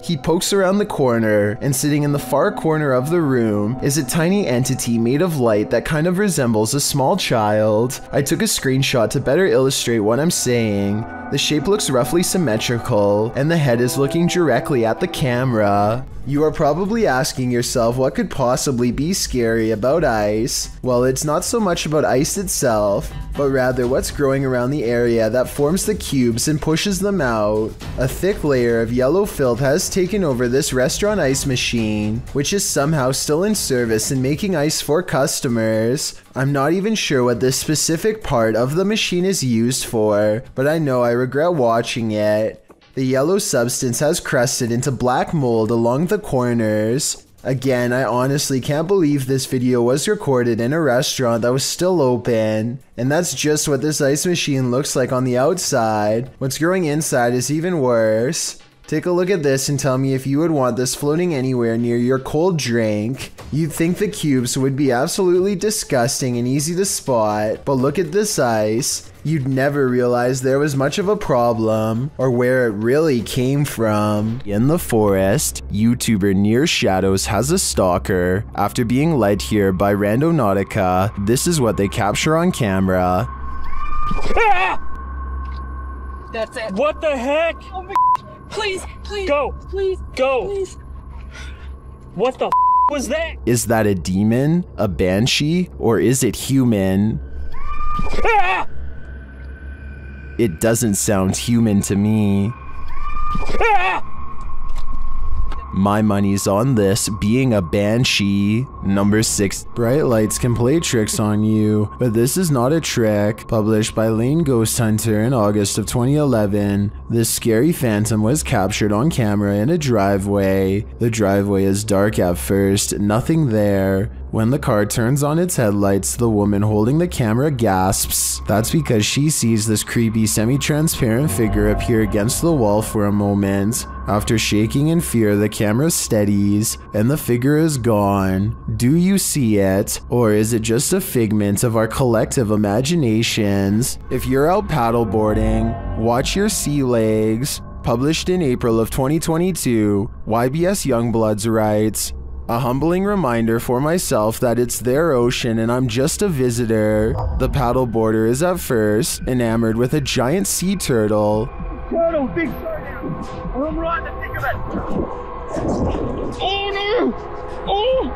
He pokes around the corner, and sitting in the far corner of the room is a tiny entity made of light that kind of resembles a small child. I took a screenshot to better illustrate what I'm saying. The shape looks roughly symmetrical, and the head is looking directly at the camera. You are probably asking yourself what could possibly be scary about ice. Well, it's not so much about ice itself, but rather what's growing around the area that forms the cubes and pushes them out. A thick layer of yellow filth has taken over this restaurant ice machine, which is somehow still in service and making ice for customers. I'm not even sure what this specific part of the machine is used for, but I know I regret watching it. The yellow substance has crusted into black mold along the corners. Again, I honestly can't believe this video was recorded in a restaurant that was still open. And that's just what this ice machine looks like on the outside. What's growing inside is even worse. Take a look at this and tell me if you would want this floating anywhere near your cold drink. You'd think the cubes would be absolutely disgusting and easy to spot, but look at this ice. You'd never realize there was much of a problem, or where it really came from. In the forest, YouTuber Near Shadows has a stalker. After being led here by Randonautica, this is what they capture on camera. Ah! That's it. What the heck? Oh my, please, please. Go. Please. Go. Please. What the was that? Is that a demon, a banshee, or is it human? Ah! It doesn't sound human to me. Ah! My money's on this being a banshee. Number 6. Bright lights can play tricks on you, but this is not a trick. Published by Lane Ghost Hunter in August of 2011, this scary phantom was captured on camera in a driveway. The driveway is dark at first, nothing there. When the car turns on its headlights, the woman holding the camera gasps. That's because she sees this creepy semi-transparent figure appear against the wall for a moment. After shaking in fear, the camera steadies, and the figure is gone. Do you see it? Or is it just a figment of our collective imaginations? If you're out paddleboarding, watch your sea legs. Published in April of 2022, YBS Youngbloods writes, "A humbling reminder for myself that it's their ocean and I'm just a visitor." The paddleboarder is at first enamored with a giant sea turtle. Turtle, big turtle. I'm right in the thick of it. Oh no! Oh!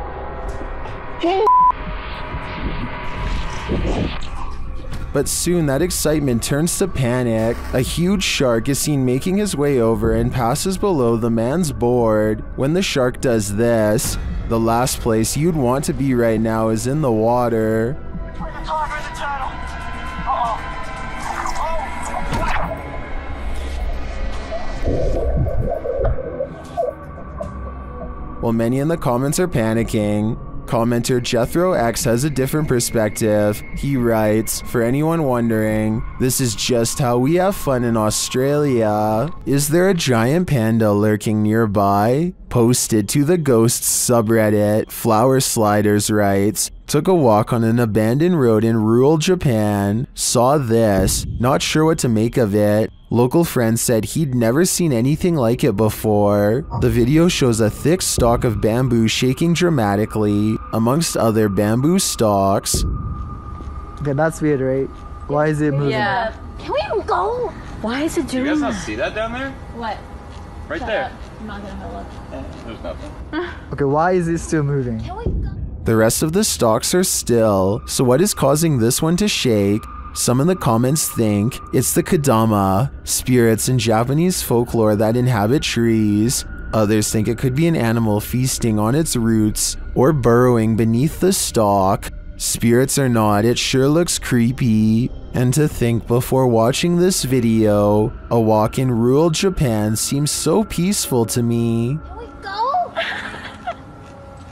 But soon that excitement turns to panic. A huge shark is seen making his way over and passes below the man's board. When the shark does this, the last place you'd want to be right now is in the water. While many in the comments are panicking, commenter Jethro X has a different perspective. He writes, "For anyone wondering, this is just how we have fun in Australia. Is there a giant panda lurking nearby?" Posted to the Ghosts subreddit, Flower Sliders writes, "Took a walk on an abandoned road in rural Japan. Saw this. Not sure what to make of it. Local friends said he'd never seen anything like it before." The video shows a thick stalk of bamboo shaking dramatically, amongst other bamboo stalks. Okay, that's weird, right? Why is it moving? Yeah. Can we go? Why is it doing You guys not see that down there? What? Right Shut there. up. I'm not gonna look. There's nothing. Okay, why is it still moving? The rest of the stalks are still, so what is causing this one to shake? Some in the comments think it's the Kadama, spirits in Japanese folklore that inhabit trees. Others think it could be an animal feasting on its roots or burrowing beneath the stalk. Spirits or not, it sure looks creepy. And to think before watching this video, a walk in rural Japan seems so peaceful to me. Can we go?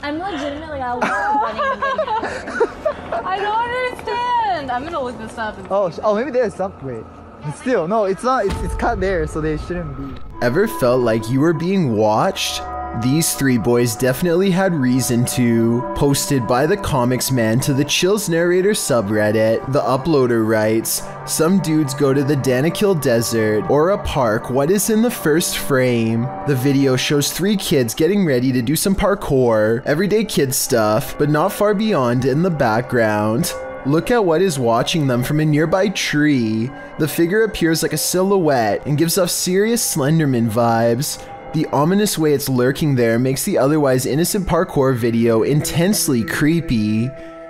I'm legitimately out running and getting out of here. I don't understand. I'm gonna look this up. Oh, maybe there's something. Wait. Still, no, it's not. It's cut there, so they shouldn't be. Ever felt like you were being watched? These three boys definitely had reason to. Posted by the Comics Man to the Chills Narrator subreddit, the uploader writes, some dudes go to the Danakil Desert or a park. What is in the first frame? The video shows three kids getting ready to do some parkour, everyday kid stuff, but not far beyond in the background. Look at what is watching them from a nearby tree. The figure appears like a silhouette and gives off serious Slenderman vibes. The ominous way it's lurking there makes the otherwise innocent parkour video intensely creepy.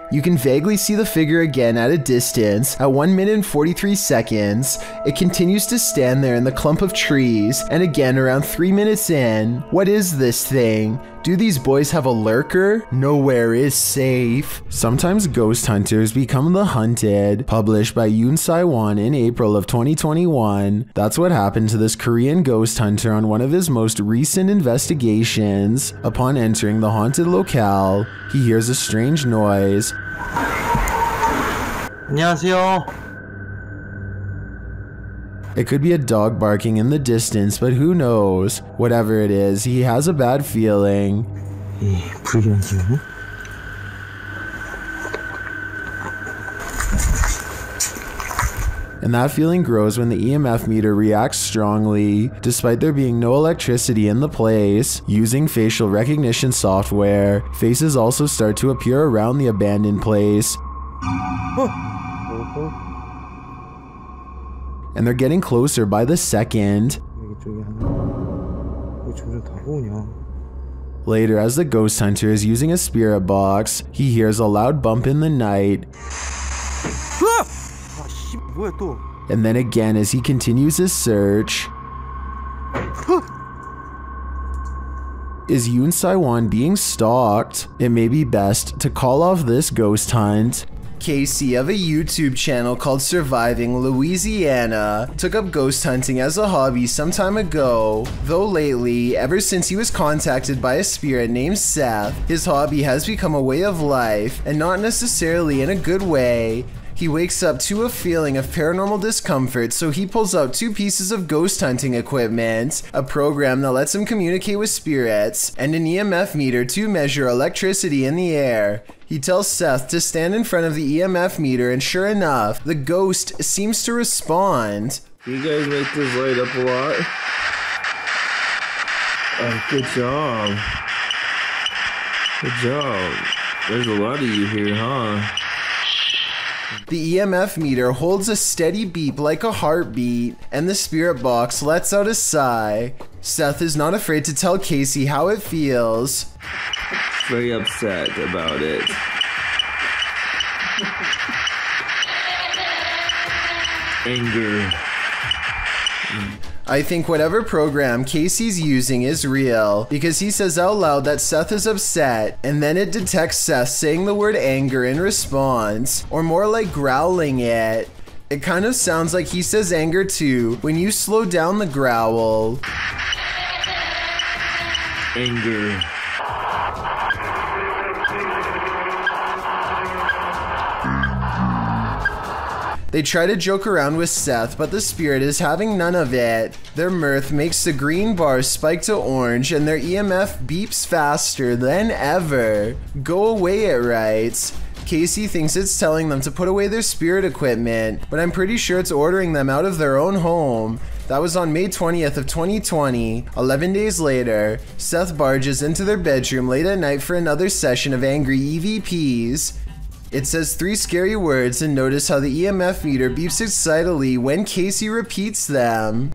You can vaguely see the figure again at a distance. At 1 minute and 43 seconds, it continues to stand there in the clump of trees, and again around 3 minutes in. What is this thing? Do these boys have a lurker? Nowhere is safe. Sometimes ghost hunters become the hunted. Published by Yoon Sai-won in April of 2021. That's what happened to this Korean ghost hunter on one of his most recent investigations. Upon entering the haunted locale, he hears a strange noise. 안녕하세요. It could be a dog barking in the distance, but who knows? Whatever it is, he has a bad feeling. 불길한 기운이? And that feeling grows when the EMF meter reacts strongly, despite there being no electricity in the place. Using facial recognition software, faces also start to appear around the abandoned place. And they're getting closer by the second. Later, as the ghost hunter is using a spirit box, he hears a loud bump in the night. And then again as he continues his search. Is Yoon Sai-won being stalked? It may be best to call off this ghost hunt. Casey of a YouTube channel called Surviving Louisiana took up ghost hunting as a hobby some time ago, though lately, ever since he was contacted by a spirit named Seth, his hobby has become a way of life, and not necessarily in a good way. He wakes up to a feeling of paranormal discomfort, so he pulls out 2 pieces of ghost hunting equipment, a program that lets him communicate with spirits, and an EMF meter to measure electricity in the air. He tells Seth to stand in front of the EMF meter, and sure enough, the ghost seems to respond. You guys make this light up a lot. Oh, good job. Good job. There's a lot of you here, huh? The EMF meter holds a steady beep like a heartbeat, and the spirit box lets out a sigh. Seth is not afraid to tell Casey how it feels. Very upset about it. Anger. I think whatever program Casey's using is real, because he says out loud that Seth is upset, and then it detects Seth saying the word anger in response, or more like growling it. It kind of sounds like he says anger too when you slow down the growl. Anger. They try to joke around with Seth, but the spirit is having none of it. Their mirth makes the green bars spike to orange, and their EMF beeps faster than ever. Go away, it writes. Casey thinks it's telling them to put away their spirit equipment, but I'm pretty sure it's ordering them out of their own home. That was on May 20th of 2020. 11 days later, Seth barges into their bedroom late at night for another session of angry EVPs. It says 3 scary words, and notice how the EMF meter beeps excitedly when Casey repeats them.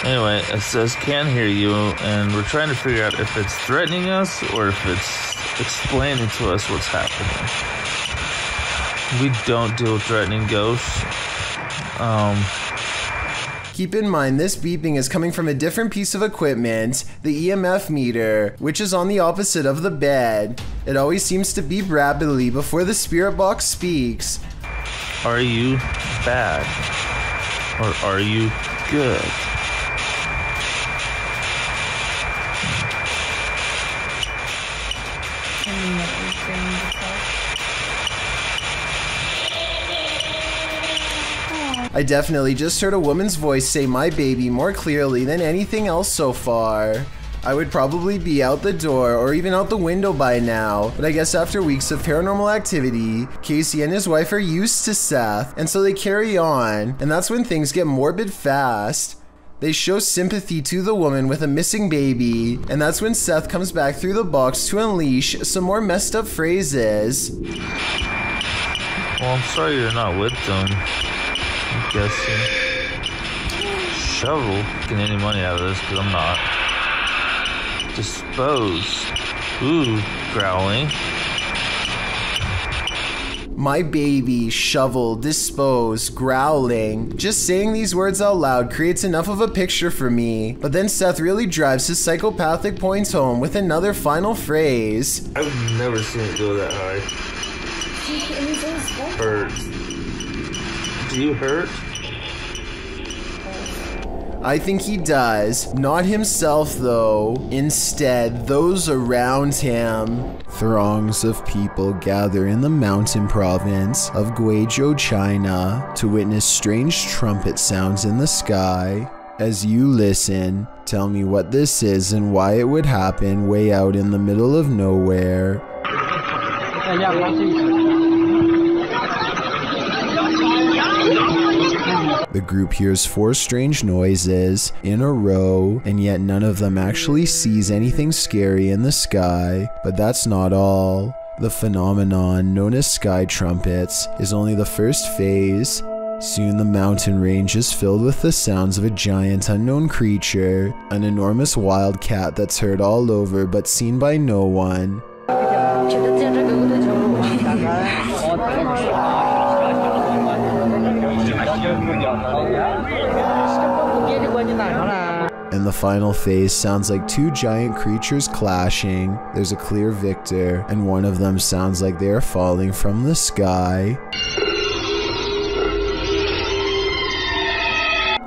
Anyway, it says can't hear you, and we're trying to figure out if it's threatening us or if it's explaining to us what's happening. We don't deal with threatening ghosts. Keep in mind, this beeping is coming from a different piece of equipment, the EMF meter, which is on the opposite of the bed. It always seems to beep rapidly before the spirit box speaks. Are you bad? Or are you good? I definitely just heard a woman's voice say my baby more clearly than anything else so far. I would probably be out the door or even out the window by now, but I guess after weeks of paranormal activity, Casey and his wife are used to Seth, and so they carry on, and that's when things get morbid fast. They show sympathy to the woman with a missing baby, and that's when Seth comes back through the box to unleash some more messed up phrases. Well, I'm sorry you're not with them. I'm guessing. Shovel? Getting any money out of this, because I'm not. Dispose. Ooh, growling. My baby, shovel, dispose, growling. Just saying these words out loud creates enough of a picture for me, but then Seth really drives his psychopathic points home with another final phrase. I've never seen it go that high. Hurts. Do you hurt? I think he does. Not himself, though. Instead, those around him. Throngs of people gather in the mountain province of Guizhou, China, to witness strange trumpet sounds in the sky. As you listen, tell me what this is and why it would happen way out in the middle of nowhere. The group hears 4 strange noises in a row, and yet none of them actually sees anything scary in the sky. But that's not all. The phenomenon known as sky trumpets is only the first phase. Soon the mountain range is filled with the sounds of a giant unknown creature, an enormous wild cat that's heard all over but seen by no one. And the final phase sounds like 2 giant creatures clashing. There's a clear victor, and one of them sounds like they are falling from the sky.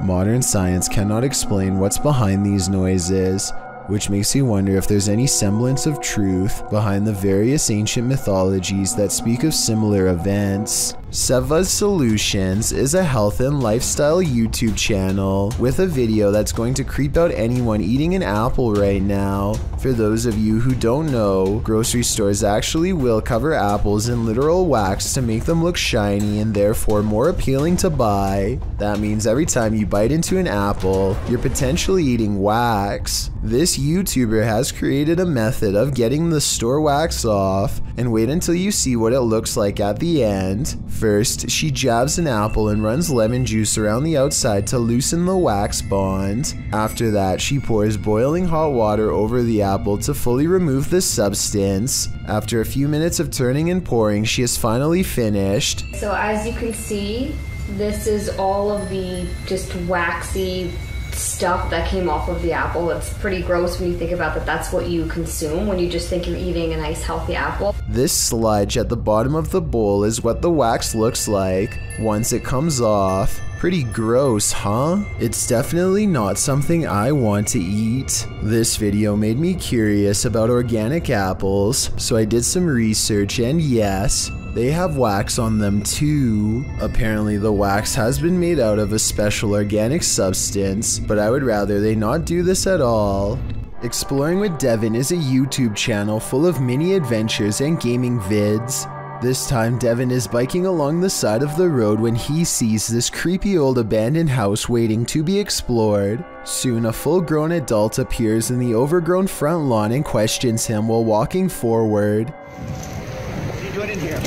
Modern science cannot explain what's behind these noises, which makes you wonder if there's any semblance of truth behind the various ancient mythologies that speak of similar events. Seva's Solutions is a health and lifestyle YouTube channel with a video that's going to creep out anyone eating an apple right now. For those of you who don't know, grocery stores actually will cover apples in literal wax to make them look shiny and therefore more appealing to buy. That means every time you bite into an apple, you're potentially eating wax. This YouTuber has created a method of getting the store wax off, and wait until you see what it looks like at the end. First, she jabs an apple and runs lemon juice around the outside to loosen the wax bond. After that, she pours boiling hot water over the apple to fully remove the substance. After a few minutes of turning and pouring, she is finally finished. So as you can see, this is all of the just waxy stuff that came off of the apple. It's pretty gross when you think about that. That's what you consume when you just think you're eating a nice healthy apple. This sludge at the bottom of the bowl is what the wax looks like once it comes off. Pretty gross, huh? It's definitely not something I want to eat. This video made me curious about organic apples, so I did some research, and yes, they have wax on them too. Apparently the wax has been made out of a special organic substance, but I would rather they not do this at all. Exploring with Devin is a YouTube channel full of mini adventures and gaming vids. This time Devin is biking along the side of the road when he sees this creepy old abandoned house waiting to be explored. Soon a full-grown adult appears in the overgrown front lawn and questions him while walking forward. What are you doing in here?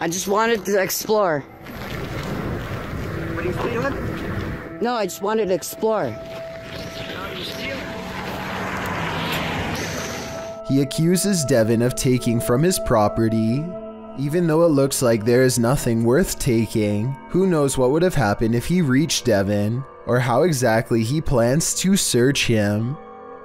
I just wanted to explore. What are you doing? No, I just wanted to explore. He accuses Devin of taking from his property. even though it looks like there is nothing worth taking. Who knows what would have happened if he reached Devin, or how exactly he plans to search him.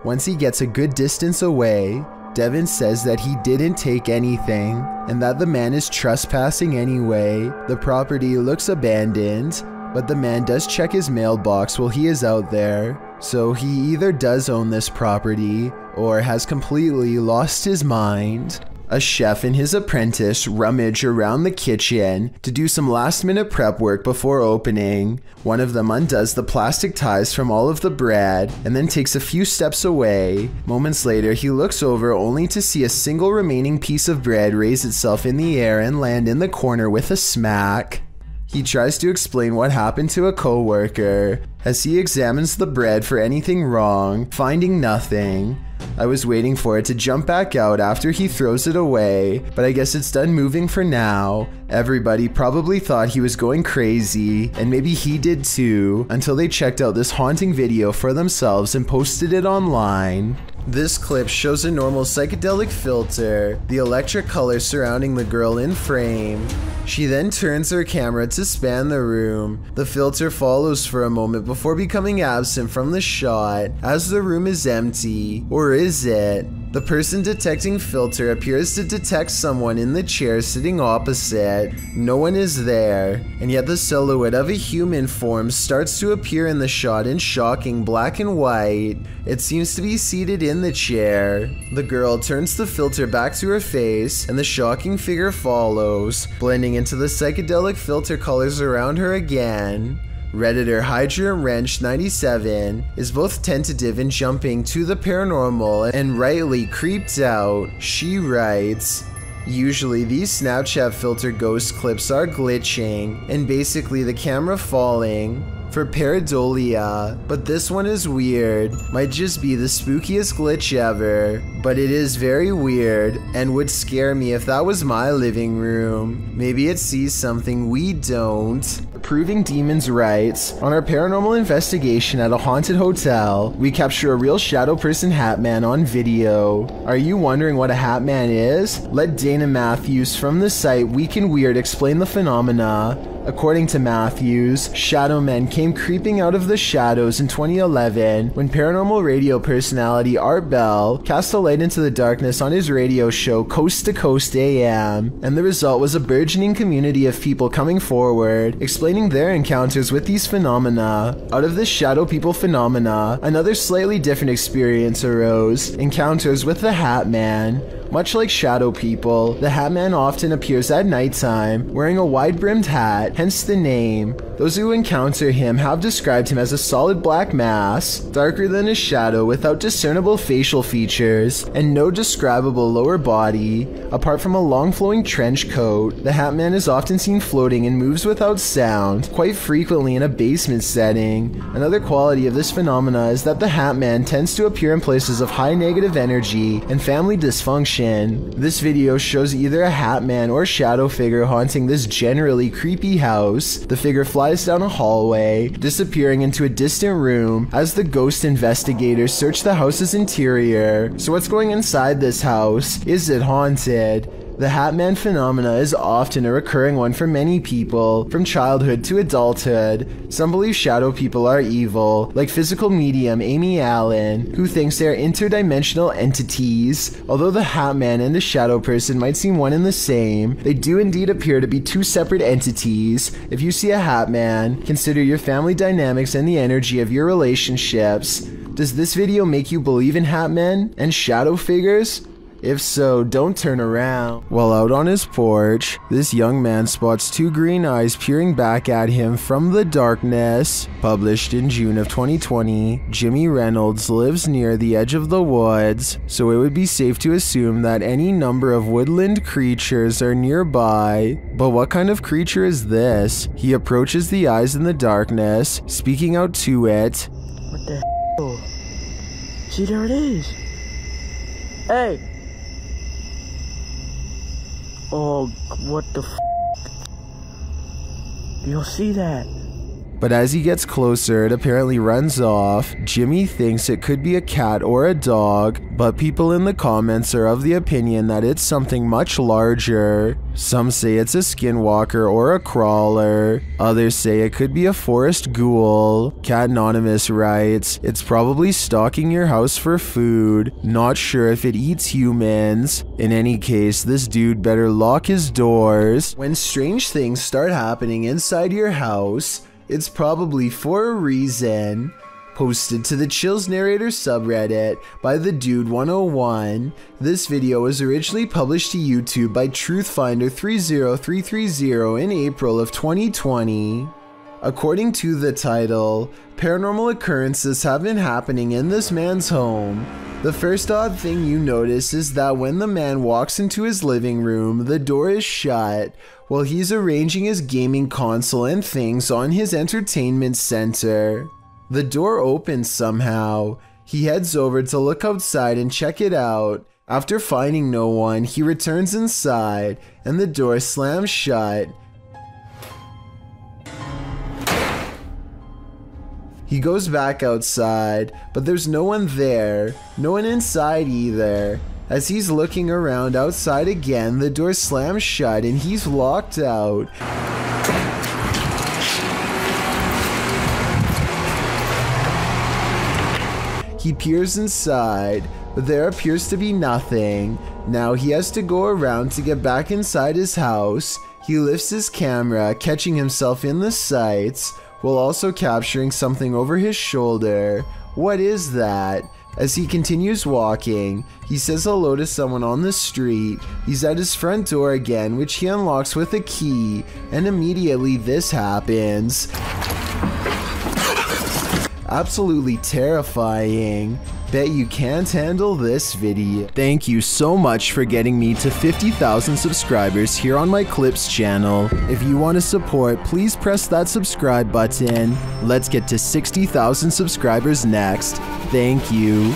Once he gets a good distance away, Devin says that he didn't take anything, and that the man is trespassing anyway. The property looks abandoned, but the man does check his mailbox while he is out there, so he either does own this property, or has completely lost his mind. A chef and his apprentice rummage around the kitchen to do some last-minute prep work before opening. One of them undoes the plastic ties from all of the bread and then takes a few steps away. Moments later, he looks over only to see a single remaining piece of bread raise itself in the air and land in the corner with a smack. He tries to explain what happened to a co-worker as he examines the bread for anything wrong, finding nothing. I was waiting for it to jump back out after he throws it away, but I guess it's done moving for now. Everybody probably thought he was going crazy, and maybe he did too, until they checked out this haunting video for themselves and posted it online. This clip shows a normal psychedelic filter, the electric color surrounding the girl in frame. She then turns her camera to span the room. The filter follows for a moment before becoming absent from the shot, as the room is empty. Or is it? The person detecting filter appears to detect someone in the chair sitting opposite. No one is there, and yet the silhouette of a human form starts to appear in the shot in shocking black and white. It seems to be seated in the chair. The girl turns the filter back to her face, and the shocking figure follows, blending into the psychedelic filter colors around her again. Redditor Hydra Wrench 97 is both tentative in jumping to the paranormal and rightly creeped out. She writes, "Usually these Snapchat filter ghost clips are glitching and basically the camera falling for pareidolia, but this one is weird. Might just be the spookiest glitch ever, but it is very weird and would scare me if that was my living room. Maybe it sees something we don't." Proving demons right. On our paranormal investigation at a haunted hotel, we capture a real shadow person hat man on video. Are you wondering what a hat man is? Let Dana Matthews from the site Week in Weird explain the phenomena. According to Matthews, shadow men came creeping out of the shadows in 2011 when paranormal radio personality Art Bell cast a light into the darkness on his radio show Coast to Coast AM, and the result was a burgeoning community of people coming forward, explaining their encounters with these phenomena. Out of this shadow people phenomena, another slightly different experience arose, encounters with the Hat Man. Much like shadow people, the Hat Man often appears at nighttime, wearing a wide-brimmed hat, hence the name. Those who encounter him have described him as a solid black mass, darker than his shadow without discernible facial features, and no describable lower body. Apart from a long flowing trench coat, the Hat Man is often seen floating and moves without sound, quite frequently in a basement setting. Another quality of this phenomena is that the Hat Man tends to appear in places of high negative energy and family dysfunction. This video shows either a Hat Man or shadow figure haunting this generally creepy house. The figure flies down a hallway, disappearing into a distant room as the ghost investigators search the house's interior. So what's going inside this house? Is it haunted? The Hat Man phenomena is often a recurring one for many people, from childhood to adulthood. Some believe shadow people are evil, like physical medium Amy Allen, who thinks they are interdimensional entities. Although the Hat Man and the shadow person might seem one and the same, they do indeed appear to be two separate entities. If you see a Hat Man, consider your family dynamics and the energy of your relationships. Does this video make you believe in Hat Men and shadow figures? If so, don't turn around. While out on his porch, this young man spots two green eyes peering back at him from the darkness. Published in June of 2020, Jimmy Reynolds lives near the edge of the woods, so it would be safe to assume that any number of woodland creatures are nearby. But what kind of creature is this? He approaches the eyes in the darkness, speaking out to it. What the hell? See, there it is. Hey! Oh, what the f***? You don't see that? but as he gets closer, it apparently runs off. Jimmy thinks it could be a cat or a dog, but people in the comments are of the opinion that it's something much larger. Some say it's a skinwalker or a crawler. Others say it could be a forest ghoul. Cat Anonymous writes, "It's probably stalking your house for food. Not sure if it eats humans. In any case, this dude better lock his doors." When strange things start happening inside your house, it's probably for a reason. Posted to the Chills Narrator subreddit by the Dude 101. This video was originally published to YouTube by Truthfinder30330 in April of 2020. According to the title, paranormal occurrences have been happening in this man's home. The first odd thing you notice is that when the man walks into his living room, the door is shut while he's arranging his gaming console and things on his entertainment center. The door opens somehow. He heads over to look outside and check it out. After finding no one, he returns inside and the door slams shut. He goes back outside, but there's no one there, no one inside either. As he's looking around outside again, the door slams shut and he's locked out. He peers inside, but there appears to be nothing. Now he has to go around to get back inside his house. He lifts his camera, catching himself in the sights, while also capturing something over his shoulder. What is that? As he continues walking, he says hello to someone on the street. He's at his front door again, which he unlocks with a key, and immediately this happens. Absolutely terrifying. Bet you can't handle this video. Thank you so much for getting me to 50,000 subscribers here on my Clips channel. If you want to support, please press that subscribe button. Let's get to 60,000 subscribers next. Thank you.